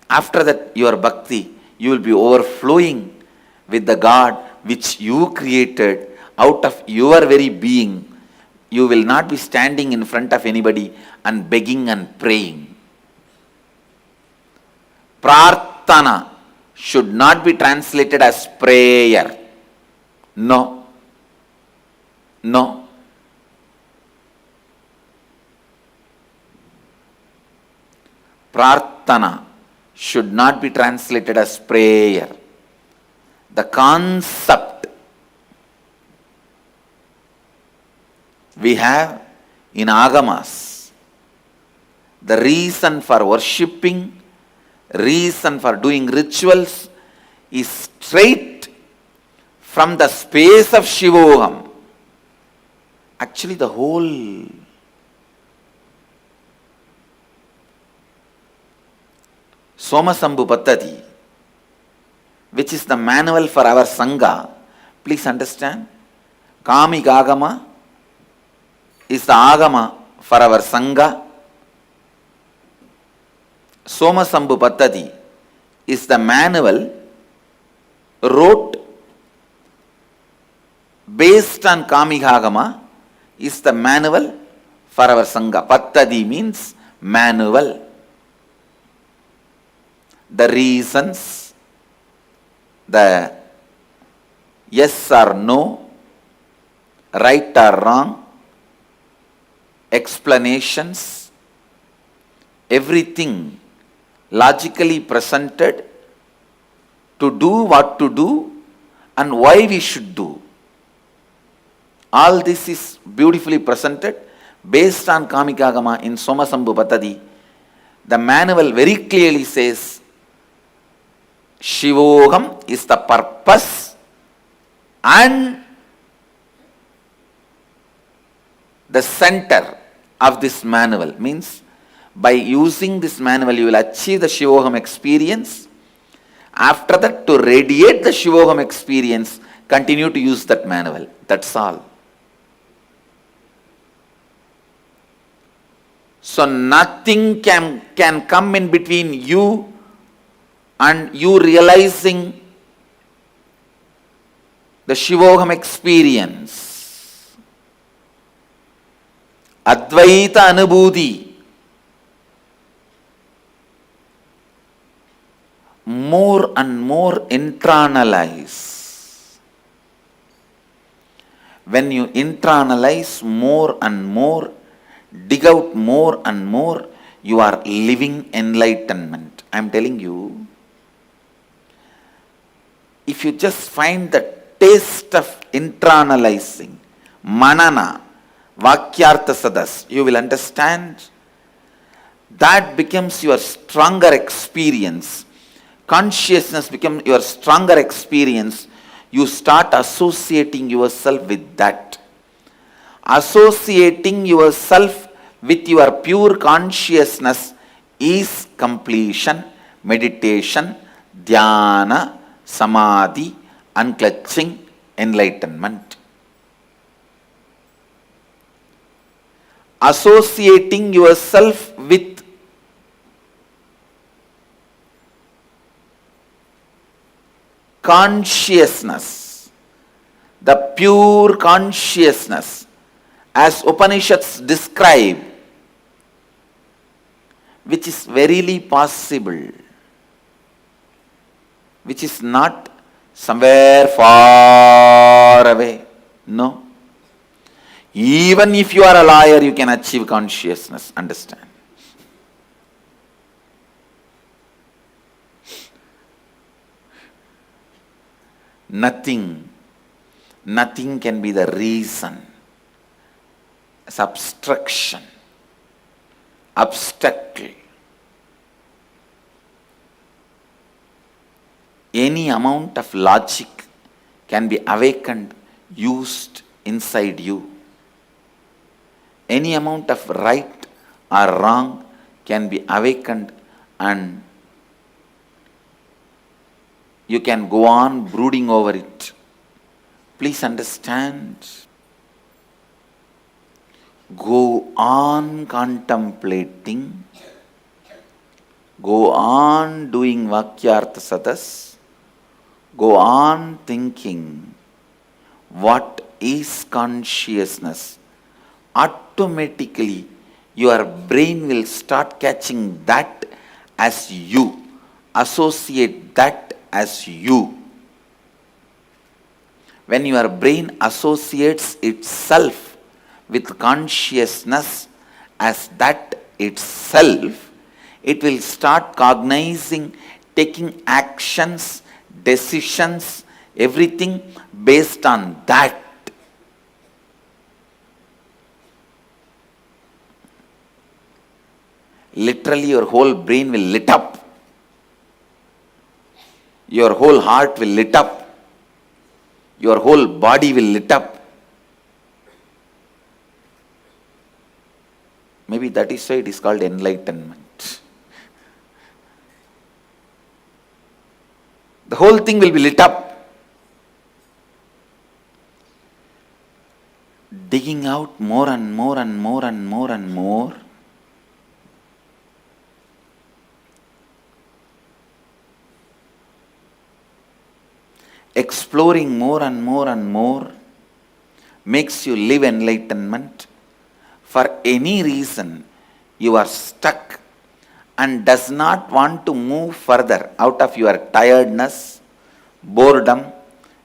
Speaker 3: After that, your bhakti, you will be overflowing with the God which you created out of your very being. You will not be standing in front of anybody and begging and praying. Prarthana should not be translated as prayer. No. No. Prarthana should not be translated as prayer. The concept we have in Agamas, the reason for worshipping, reason for doing rituals is straight from the space of Shivoham. Actually, the whole Somasambhu Pattati, which is the manual for our Sangha, please understand, Kamika Agama is the Agama for our Sangha. Somasambhu Pattati is the manual wrote based on Kamika Agama, is the manual for our Sangha. Pattadi means manual. The reasons, the yes or no, right or wrong, explanations, everything logically presented to do what to do and why we should do. All this is beautifully presented based on Kamika Agama in Somasambhu Pattadi. The manual very clearly says Shivoham is the purpose and the center of this manual. Means by using this manual you will achieve the Shivoham experience. After that, to radiate the Shivoham experience, continue to use that manual. That's all. So nothing can come in between you and you realizing the Shivoham experience. Advaita Anubhuti. More and more internalize. When you internalize more and more, dig out more and more, you are living enlightenment. I am telling you, if you just find the taste of internalizing, manana, vakyartha sadas, you will understand that becomes your stronger experience. Consciousness becomes your stronger experience. You start associating yourself with that. Associating yourself with your pure consciousness is completion, meditation, dhyana, samadhi, unclutching, enlightenment. Associating yourself with consciousness, the pure consciousness, as Upanishads describe, which is verily possible, which is not somewhere far away. No. Even if you are a liar, you can achieve consciousness. Understand? Nothing can be the reason. It's abstraction, abstractly. Any amount of logic can be awakened, used inside you. Any amount of right or wrong can be awakened, and you can go on brooding over it. Please understand. Go on contemplating. Go on doing Vakyartha Sadas. Go on thinking, what is consciousness? Automatically, your brain will start catching that as you. Associate that as you. When your brain associates itself with consciousness as that itself, it will start cognizing, taking actions, decisions, everything based on that. Literally, your whole brain will lit up. Your whole heart will lit up. Your whole body will lit up. Maybe that is why it is called enlightenment. The whole thing will be lit up. Digging out more and more and more and more and more. Exploring more and more and more makes you live enlightenment. For any reason, you are stuck and does not want to move further out of your tiredness, boredom,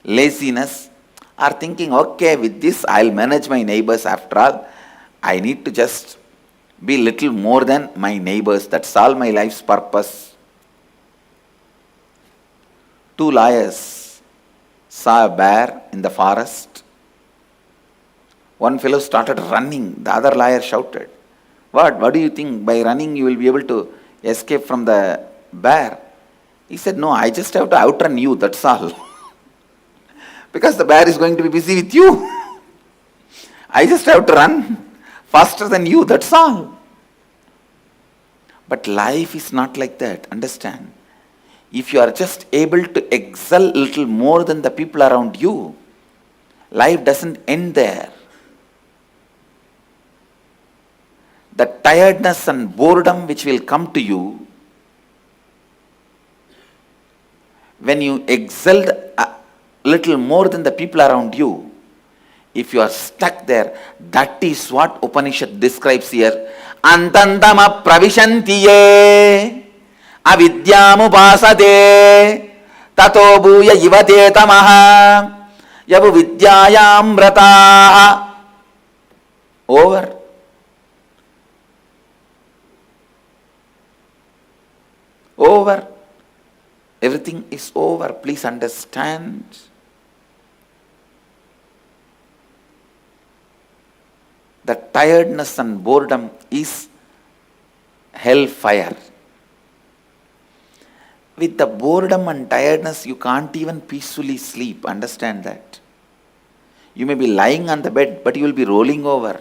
Speaker 3: laziness, or thinking, okay, with this I'll manage my neighbors. After all, I need to just be little more than my neighbors. That's all my life's purpose. Two lawyers saw a bear in the forest. One fellow started running. The other lawyer shouted, What do you think? By running you will be able to escape from the bear? He said, no, I just have to outrun you, that's all. Because the bear is going to be busy with you. I just have to run faster than you, that's all. But life is not like that, understand. If you are just able to excel a little more than the people around you, life doesn't end there. The tiredness and boredom which will come to you when you excelled a little more than the people around you, if you are stuck there, that is what Upanishad describes here. Antantama pravishantiye avidyamupasade tato bhuya ivate tamaha yavu vidyayam vrataha. Over. Over. Everything is over. Please understand. The tiredness and boredom is hellfire. With the boredom and tiredness, you can't even peacefully sleep. Understand that. You may be lying on the bed, but you will be rolling over.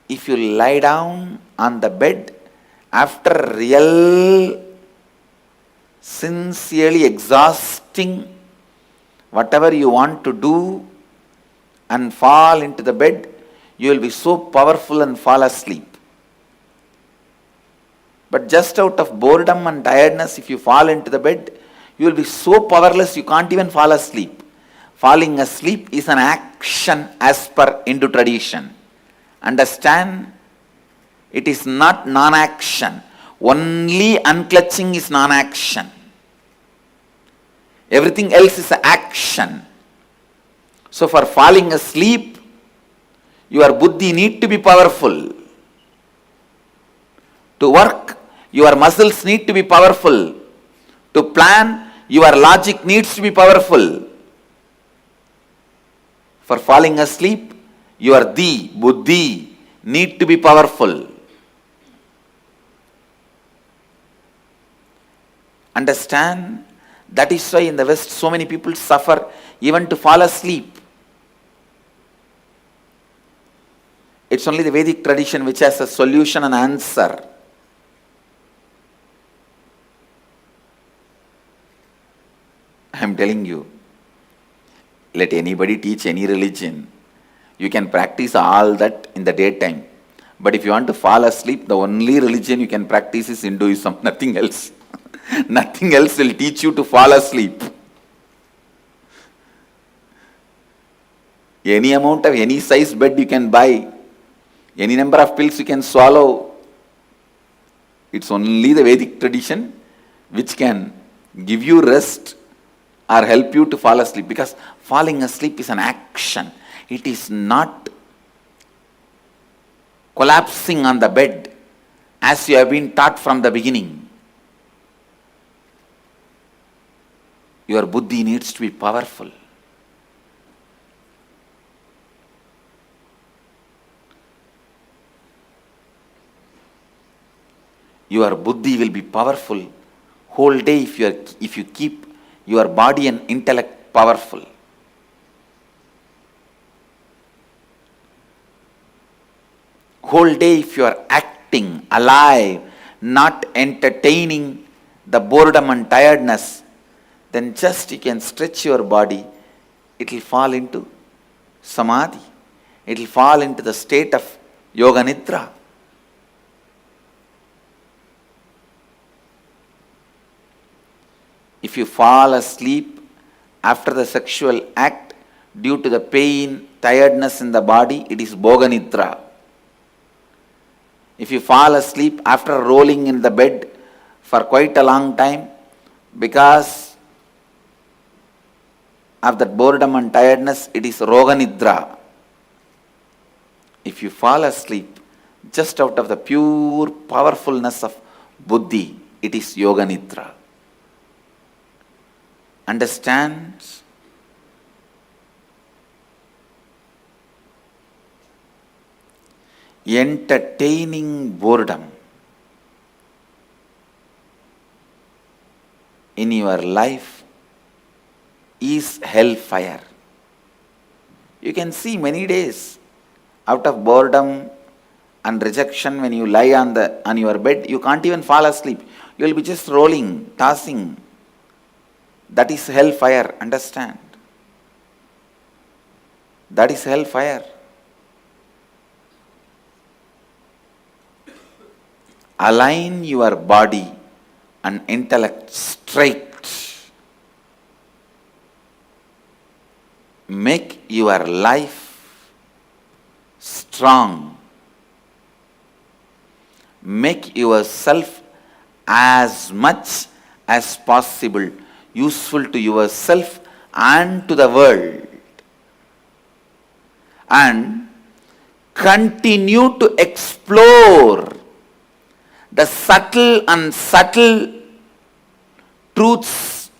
Speaker 3: If you lie down on the bed, after real, sincerely exhausting whatever you want to do and fall into the bed, you will be so powerful and fall asleep. But just out of boredom and tiredness, if you fall into the bed, you will be so powerless you can't even fall asleep. Falling asleep is an action as per Hindu tradition. Understand? It is not non-action. Only unclutching is non-action. Everything else is action. So for falling asleep, your buddhi need to be powerful. To work, your muscles need to be powerful. To plan, your logic needs to be powerful. For falling asleep, your buddhi need to be powerful. Understand? That is why in the West so many people suffer even to fall asleep. It's only the Vedic tradition which has a solution and answer. I am telling you, let anybody teach any religion. You can practice all that in the daytime. But if you want to fall asleep, the only religion you can practice is Hinduism, nothing else. Nothing else will teach you to fall asleep. Any amount of any size bed you can buy, any number of pills you can swallow. It's only the Vedic tradition which can give you rest or help you to fall asleep, because falling asleep is an action. It is not collapsing on the bed as you have been taught from the beginning. Your buddhi needs to be powerful. Your buddhi will be powerful whole day if you keep your body and intellect powerful. Whole day if you are acting, alive, not entertaining the boredom and tiredness, then just you can stretch your body, it will fall into samadhi. It will fall into the state of yoga nidra. If you fall asleep after the sexual act due to the pain, tiredness in the body, it is bhoga nidra. If you fall asleep after rolling in the bed for quite a long time because of that boredom and tiredness, it is roga nidra. If you fall asleep just out of the pure powerfulness of buddhi, it is yoga nidra. Understand? Entertaining boredom in your life is hellfire. You can see many days out of boredom and rejection, when you lie on your bed, you can't even fall asleep. You will be just rolling, tossing. That is hellfire. Understand? That is hellfire. Align your body and intellect straight. Make your life strong. Make yourself as much as possible useful to yourself and to the world. And continue to explore the subtle and subtle truths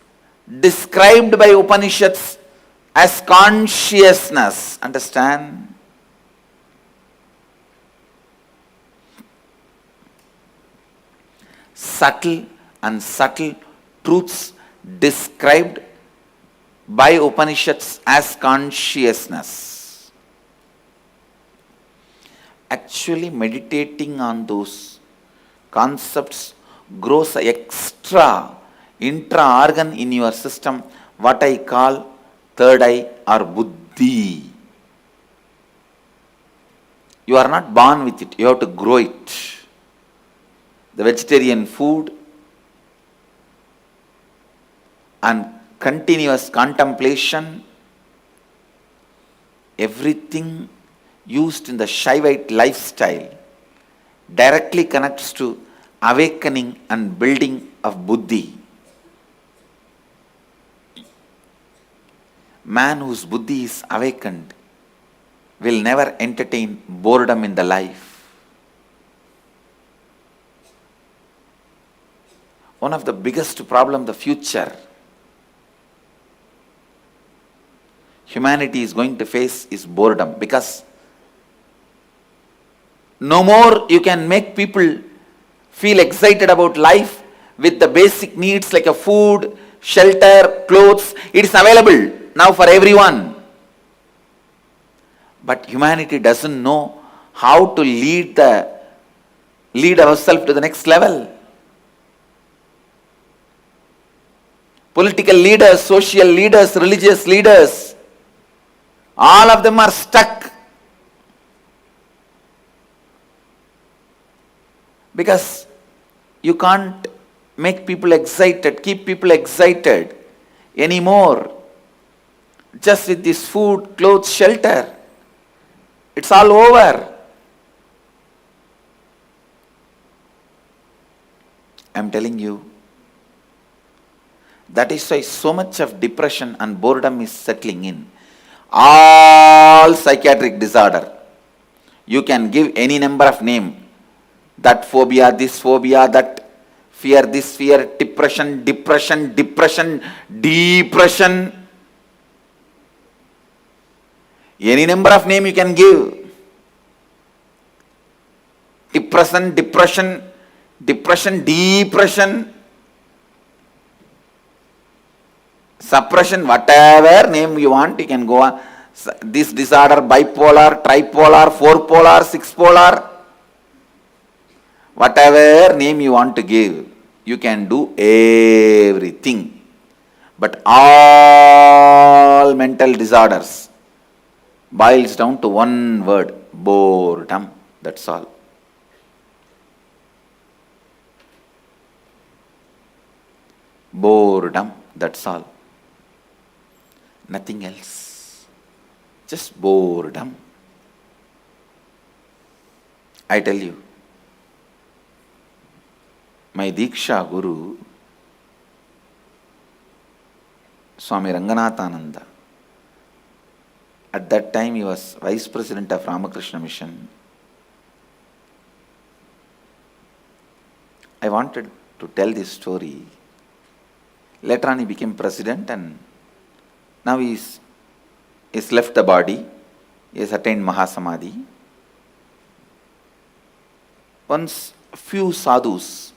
Speaker 3: described by Upanishads as consciousness. Understand? Subtle and subtle truths described by Upanishads as consciousness. Actually, meditating on those concepts grows an extra intra-organ in your system, what I call third eye or buddhi. You are not born with it, you have to grow it. The vegetarian food and continuous contemplation, everything used in the Shaivite lifestyle directly connects to awakening and building of buddhi. Man whose buddhi is awakened will never entertain boredom in the life. One of the biggest problems, the future humanity is going to face is boredom, because no more you can make people feel excited about life with the basic needs like a food, shelter, clothes. It is available now for everyone. But humanity doesn't know how to lead ourselves to the next level. Political leaders, social leaders, religious leaders, all of them are stuck. Because you can't make people excited, keep people excited anymore. Just with this food, clothes, shelter. It's all over. I'm telling you. That is why so much of depression and boredom is settling in. All psychiatric disorder. You can give any number of name. That phobia, this phobia, that fear, this fear, depression. Any number of name you can give. Depression. Suppression, whatever name you want, you can go on. This disorder, bipolar, tripolar, four-polar, six-polar, whatever name you want to give, you can do everything. But all mental disorders boils down to one word, boredom. That's all. Boredom, that's all. Nothing else. Just boredom. I tell you, my Diksha Guru, Swami Ranganathananda, at that time he was Vice President of Ramakrishna Mission. I wanted to tell this story. Later on he became president and now he's left the body. He has attained Mahasamadhi. Once few sadhus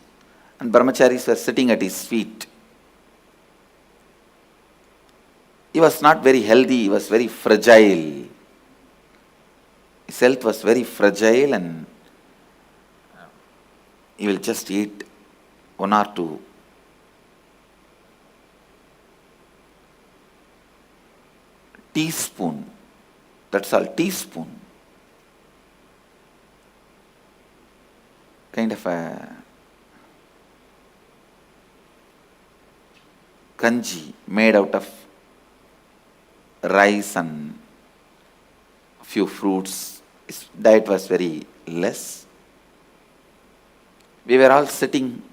Speaker 3: and brahmacharis were sitting at his feet. He was not very healthy, he was very fragile. His health was very fragile and he will just eat one or two teaspoon. That's all, teaspoon. Kind of a kanji made out of rice and few fruits. His diet was very less. We were all sitting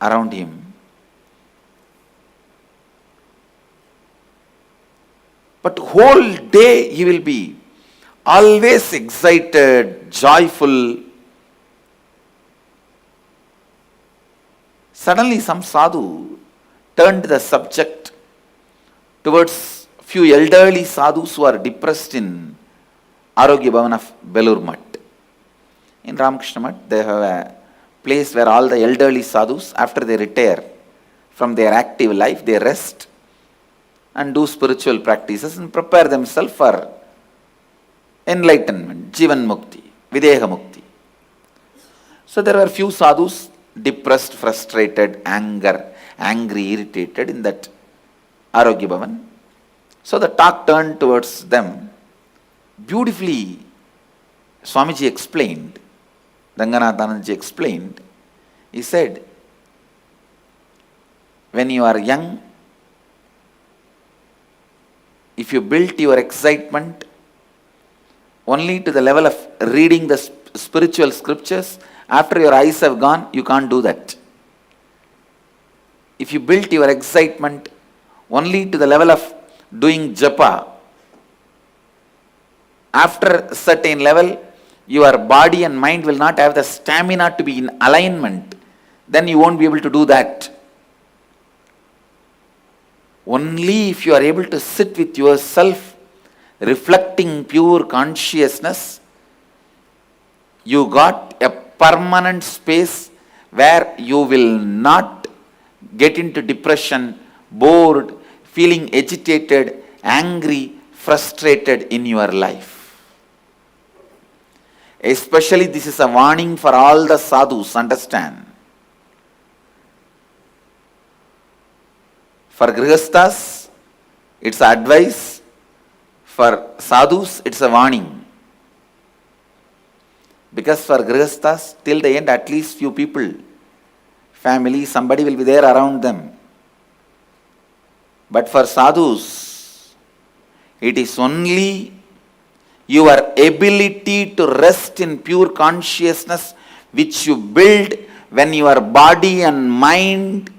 Speaker 3: around him. But whole day he will be always excited, joyful. Suddenly some sadhu turned the subject towards few elderly sadhus who are depressed in Arogya Bhavan of Belur Mutt. In Ramakrishna Mutt, they have a place where all the elderly sadhus, after they retire from their active life, they rest and do spiritual practices and prepare themselves for enlightenment, Jivan Mukti, Videha Mukti. So there were few sadhus depressed, frustrated, angry, irritated in that Arogya Bhavan. So the talk turned towards them. Beautifully, Swamiji explained, Ranganathanandaji explained, he said, when you are young, if you built your excitement only to the level of reading the spiritual scriptures, after your eyes have gone, you can't do that. If you built your excitement only to the level of doing japa, after a certain level, your body and mind will not have the stamina to be in alignment. Then you won't be able to do that. Only if you are able to sit with yourself, reflecting pure consciousness, you got a permanent space where you will not get into depression, bored, feeling agitated, angry, frustrated in your life. Especially this is a warning for all the sadhus, understand. For grihasthas, it's advice. For sadhus, it's a warning. Because for grihasthas, till the end, at least few people, family, somebody will be there around them. But for sadhus, it is only your ability to rest in pure consciousness which you build when your body and mind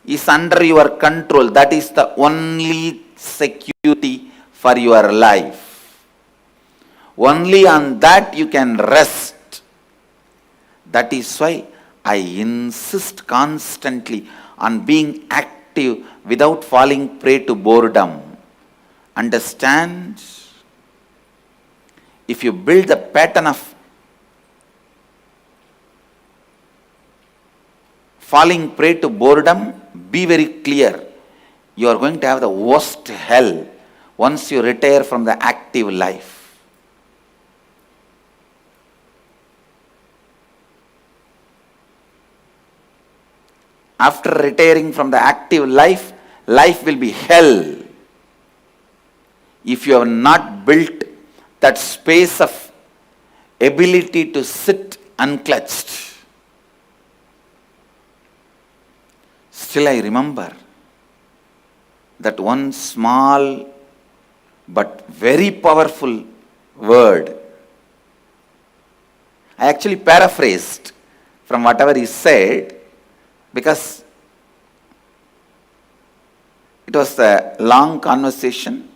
Speaker 3: is under your control. That is the only security for your life. Only on that you can rest. That is why I insist constantly on being active without falling prey to boredom. Understand? If you build the pattern of falling prey to boredom, be very clear. You are going to have the worst hell once you retire from the active life. After retiring from the active life, life will be hell. If you have not built that space of ability to sit unclutched. Still I remember that one small but very powerful word. I actually paraphrased from whatever he said because it was a long conversation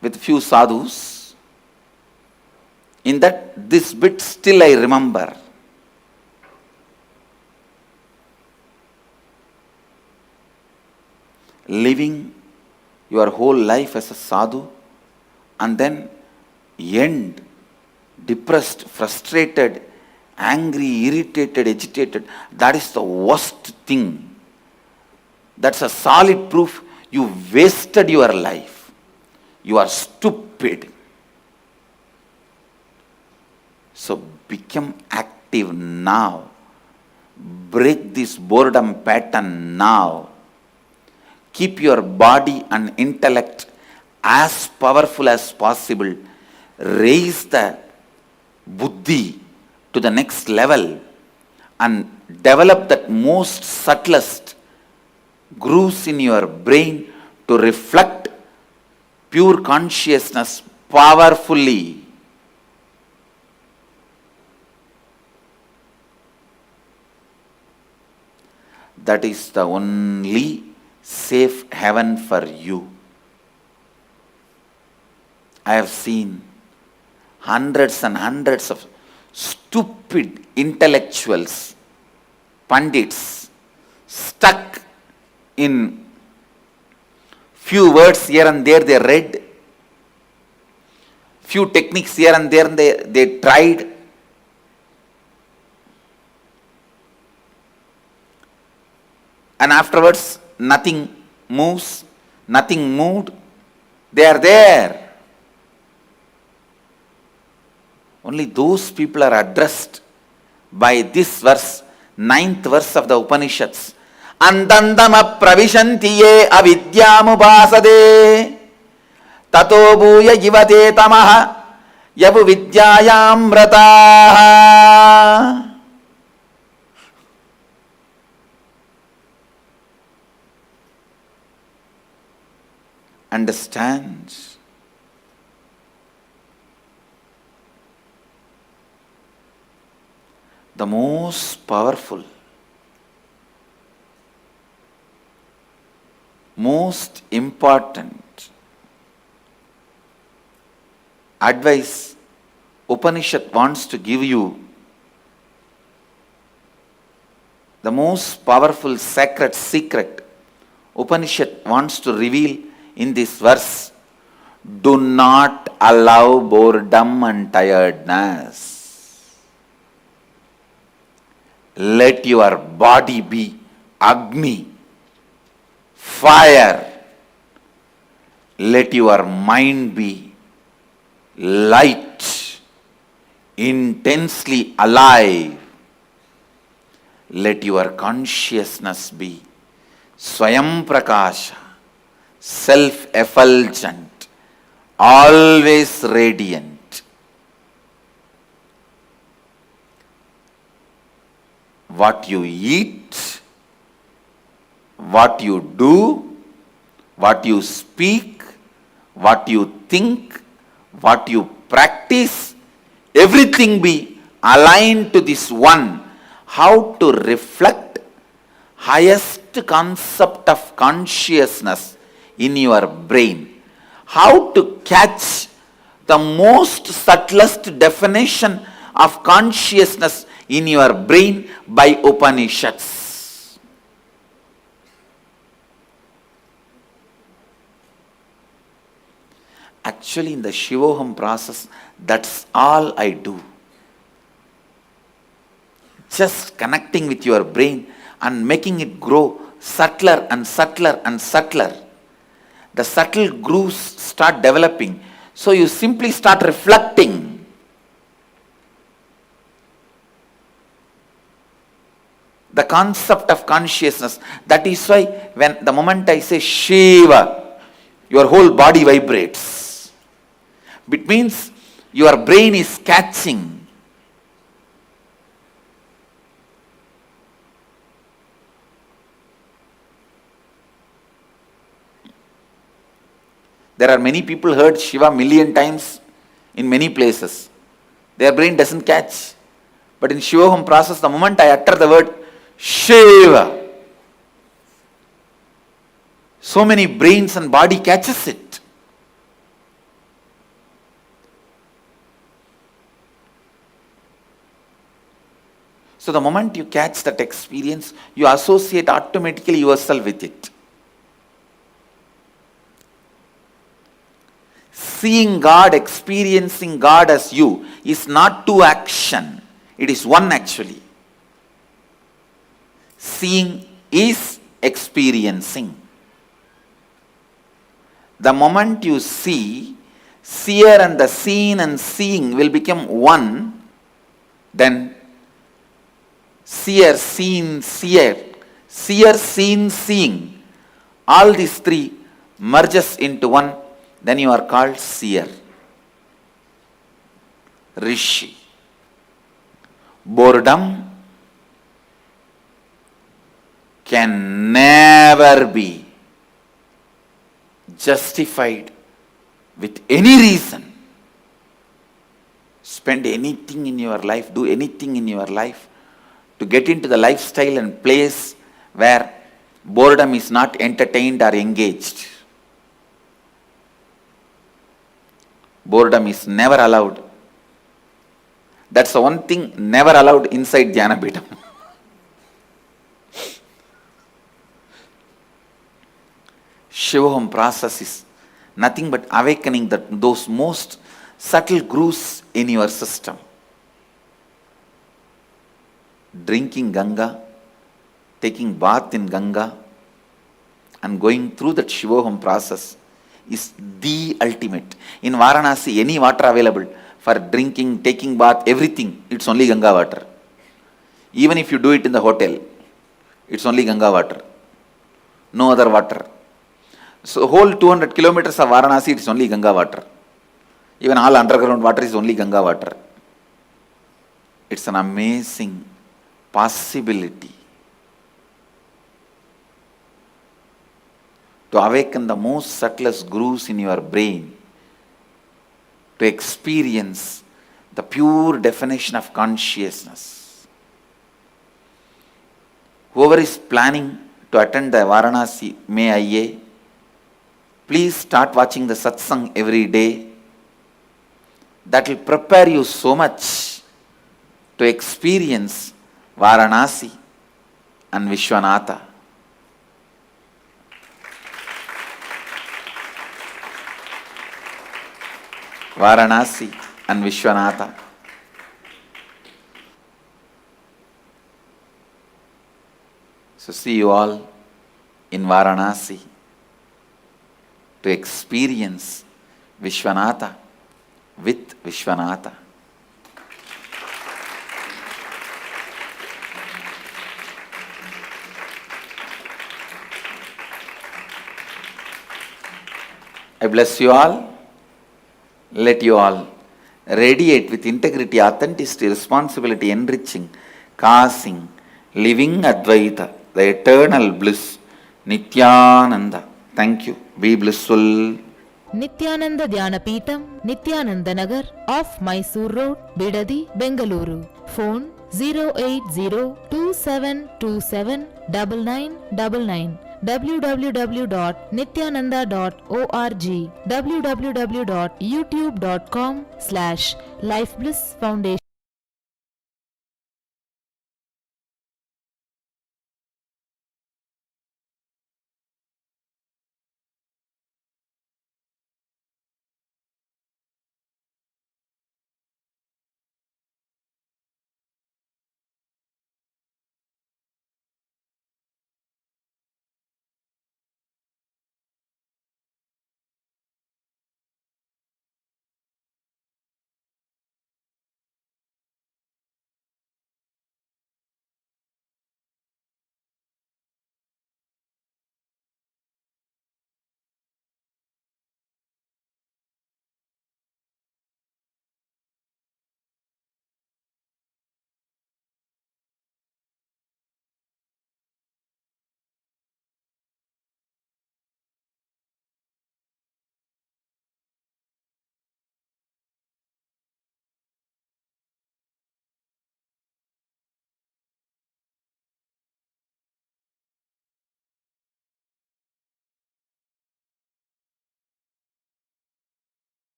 Speaker 3: with few sadhus. In that, this bit still I remember. Living your whole life as a sadhu and then end depressed, frustrated, angry, irritated, agitated. That is the worst thing. That's a solid proof you wasted your life. You are stupid. So become active now. Break this boredom pattern now. Keep your body and intellect as powerful as possible. Raise the buddhi to the next level and develop that most subtlest grooves in your brain to reflect pure consciousness powerfully. That is the only safe haven for you. I have seen hundreds and hundreds of stupid intellectuals, pandits, stuck in few words here and there they read, few techniques here and there they tried. And afterwards, nothing moves, nothing moved. They are there. Only those people are addressed by this verse, 9th verse of the Upanishads. Andandama pravishanti ye avidyamupasade tato bhuya jivate tamaha yavu vidyayam rataha. Understand? The most powerful, most important advice Upanishad wants to give you, the most powerful sacred secret Upanishad wants to reveal in this verse: do not allow boredom and tiredness. Let your body be Agni, fire. Let your mind be light, intensely alive. Let your consciousness be Swayam Prakasha, self-effulgent, always radiant. What you eat, what you do, what you speak, what you think, what you practice, everything be aligned to this one. How to reflect highest concept of consciousness in your brain. How to catch the most subtlest definition of consciousness in your brain by Upanishads. Actually, in the Shivoham process, that's all I do. Just connecting with your brain and making it grow subtler and subtler and subtler. The subtle grooves start developing. So you simply start reflecting. The concept of consciousness. That is why when the moment I say Shiva, your whole body vibrates. It means your brain is catching. There are many people heard Shiva million times in many places. Their brain doesn't catch. But in Shivoham process, the moment I utter the word Shiva, so many brains and body catches it. So the moment you catch that experience, you associate automatically yourself with it. Seeing God, experiencing God as you is not two action. It is one actually. Seeing is experiencing. The moment you see, seer and the seen and seeing will become one, then seer, seen, seer, seen, seeing, all these three merges into one. Then you are called seer, rishi. Boredom can never be justified with any reason. Spend anything in your life, do anything in your life to get into the lifestyle and place where boredom is not entertained or engaged. Boredom is never allowed. That's the one thing never allowed inside Dhyanapitham. Shivoham process is nothing but awakening those most subtle grooves in your system. Drinking Ganga, taking bath in Ganga, and going through that Shivoham process is the ultimate. In Varanasi, any water available for drinking, taking bath, everything, it's only Ganga water. Even if you do it in the hotel, it's only Ganga water. No other water. So whole 200 kilometers of Varanasi, it's only Ganga water. Even all underground water is only Ganga water. It's an amazing possibility to awaken the most subtlest grooves in your brain, to experience the pure definition of consciousness. Whoever is planning to attend the Varanasi May IA, please start watching the satsang every day. That will prepare you so much to experience Varanasi and Vishwanatha. Varanasi and Vishwanatha. So see you all in Varanasi to experience Vishwanatha with Vishwanatha. I bless you all. Let you all radiate with integrity, authenticity, responsibility, enriching, causing, living Advaita, the eternal bliss, Nithyananda. Thank you. Be blissful.
Speaker 4: Nithyananda Dhyanapitham, Nithyananda Nagar, off Mysore Road, Bidadi, Bengaluru. Phone 08027279999. www.nithyananda.org, www.youtube.com/lifeblissfoundation.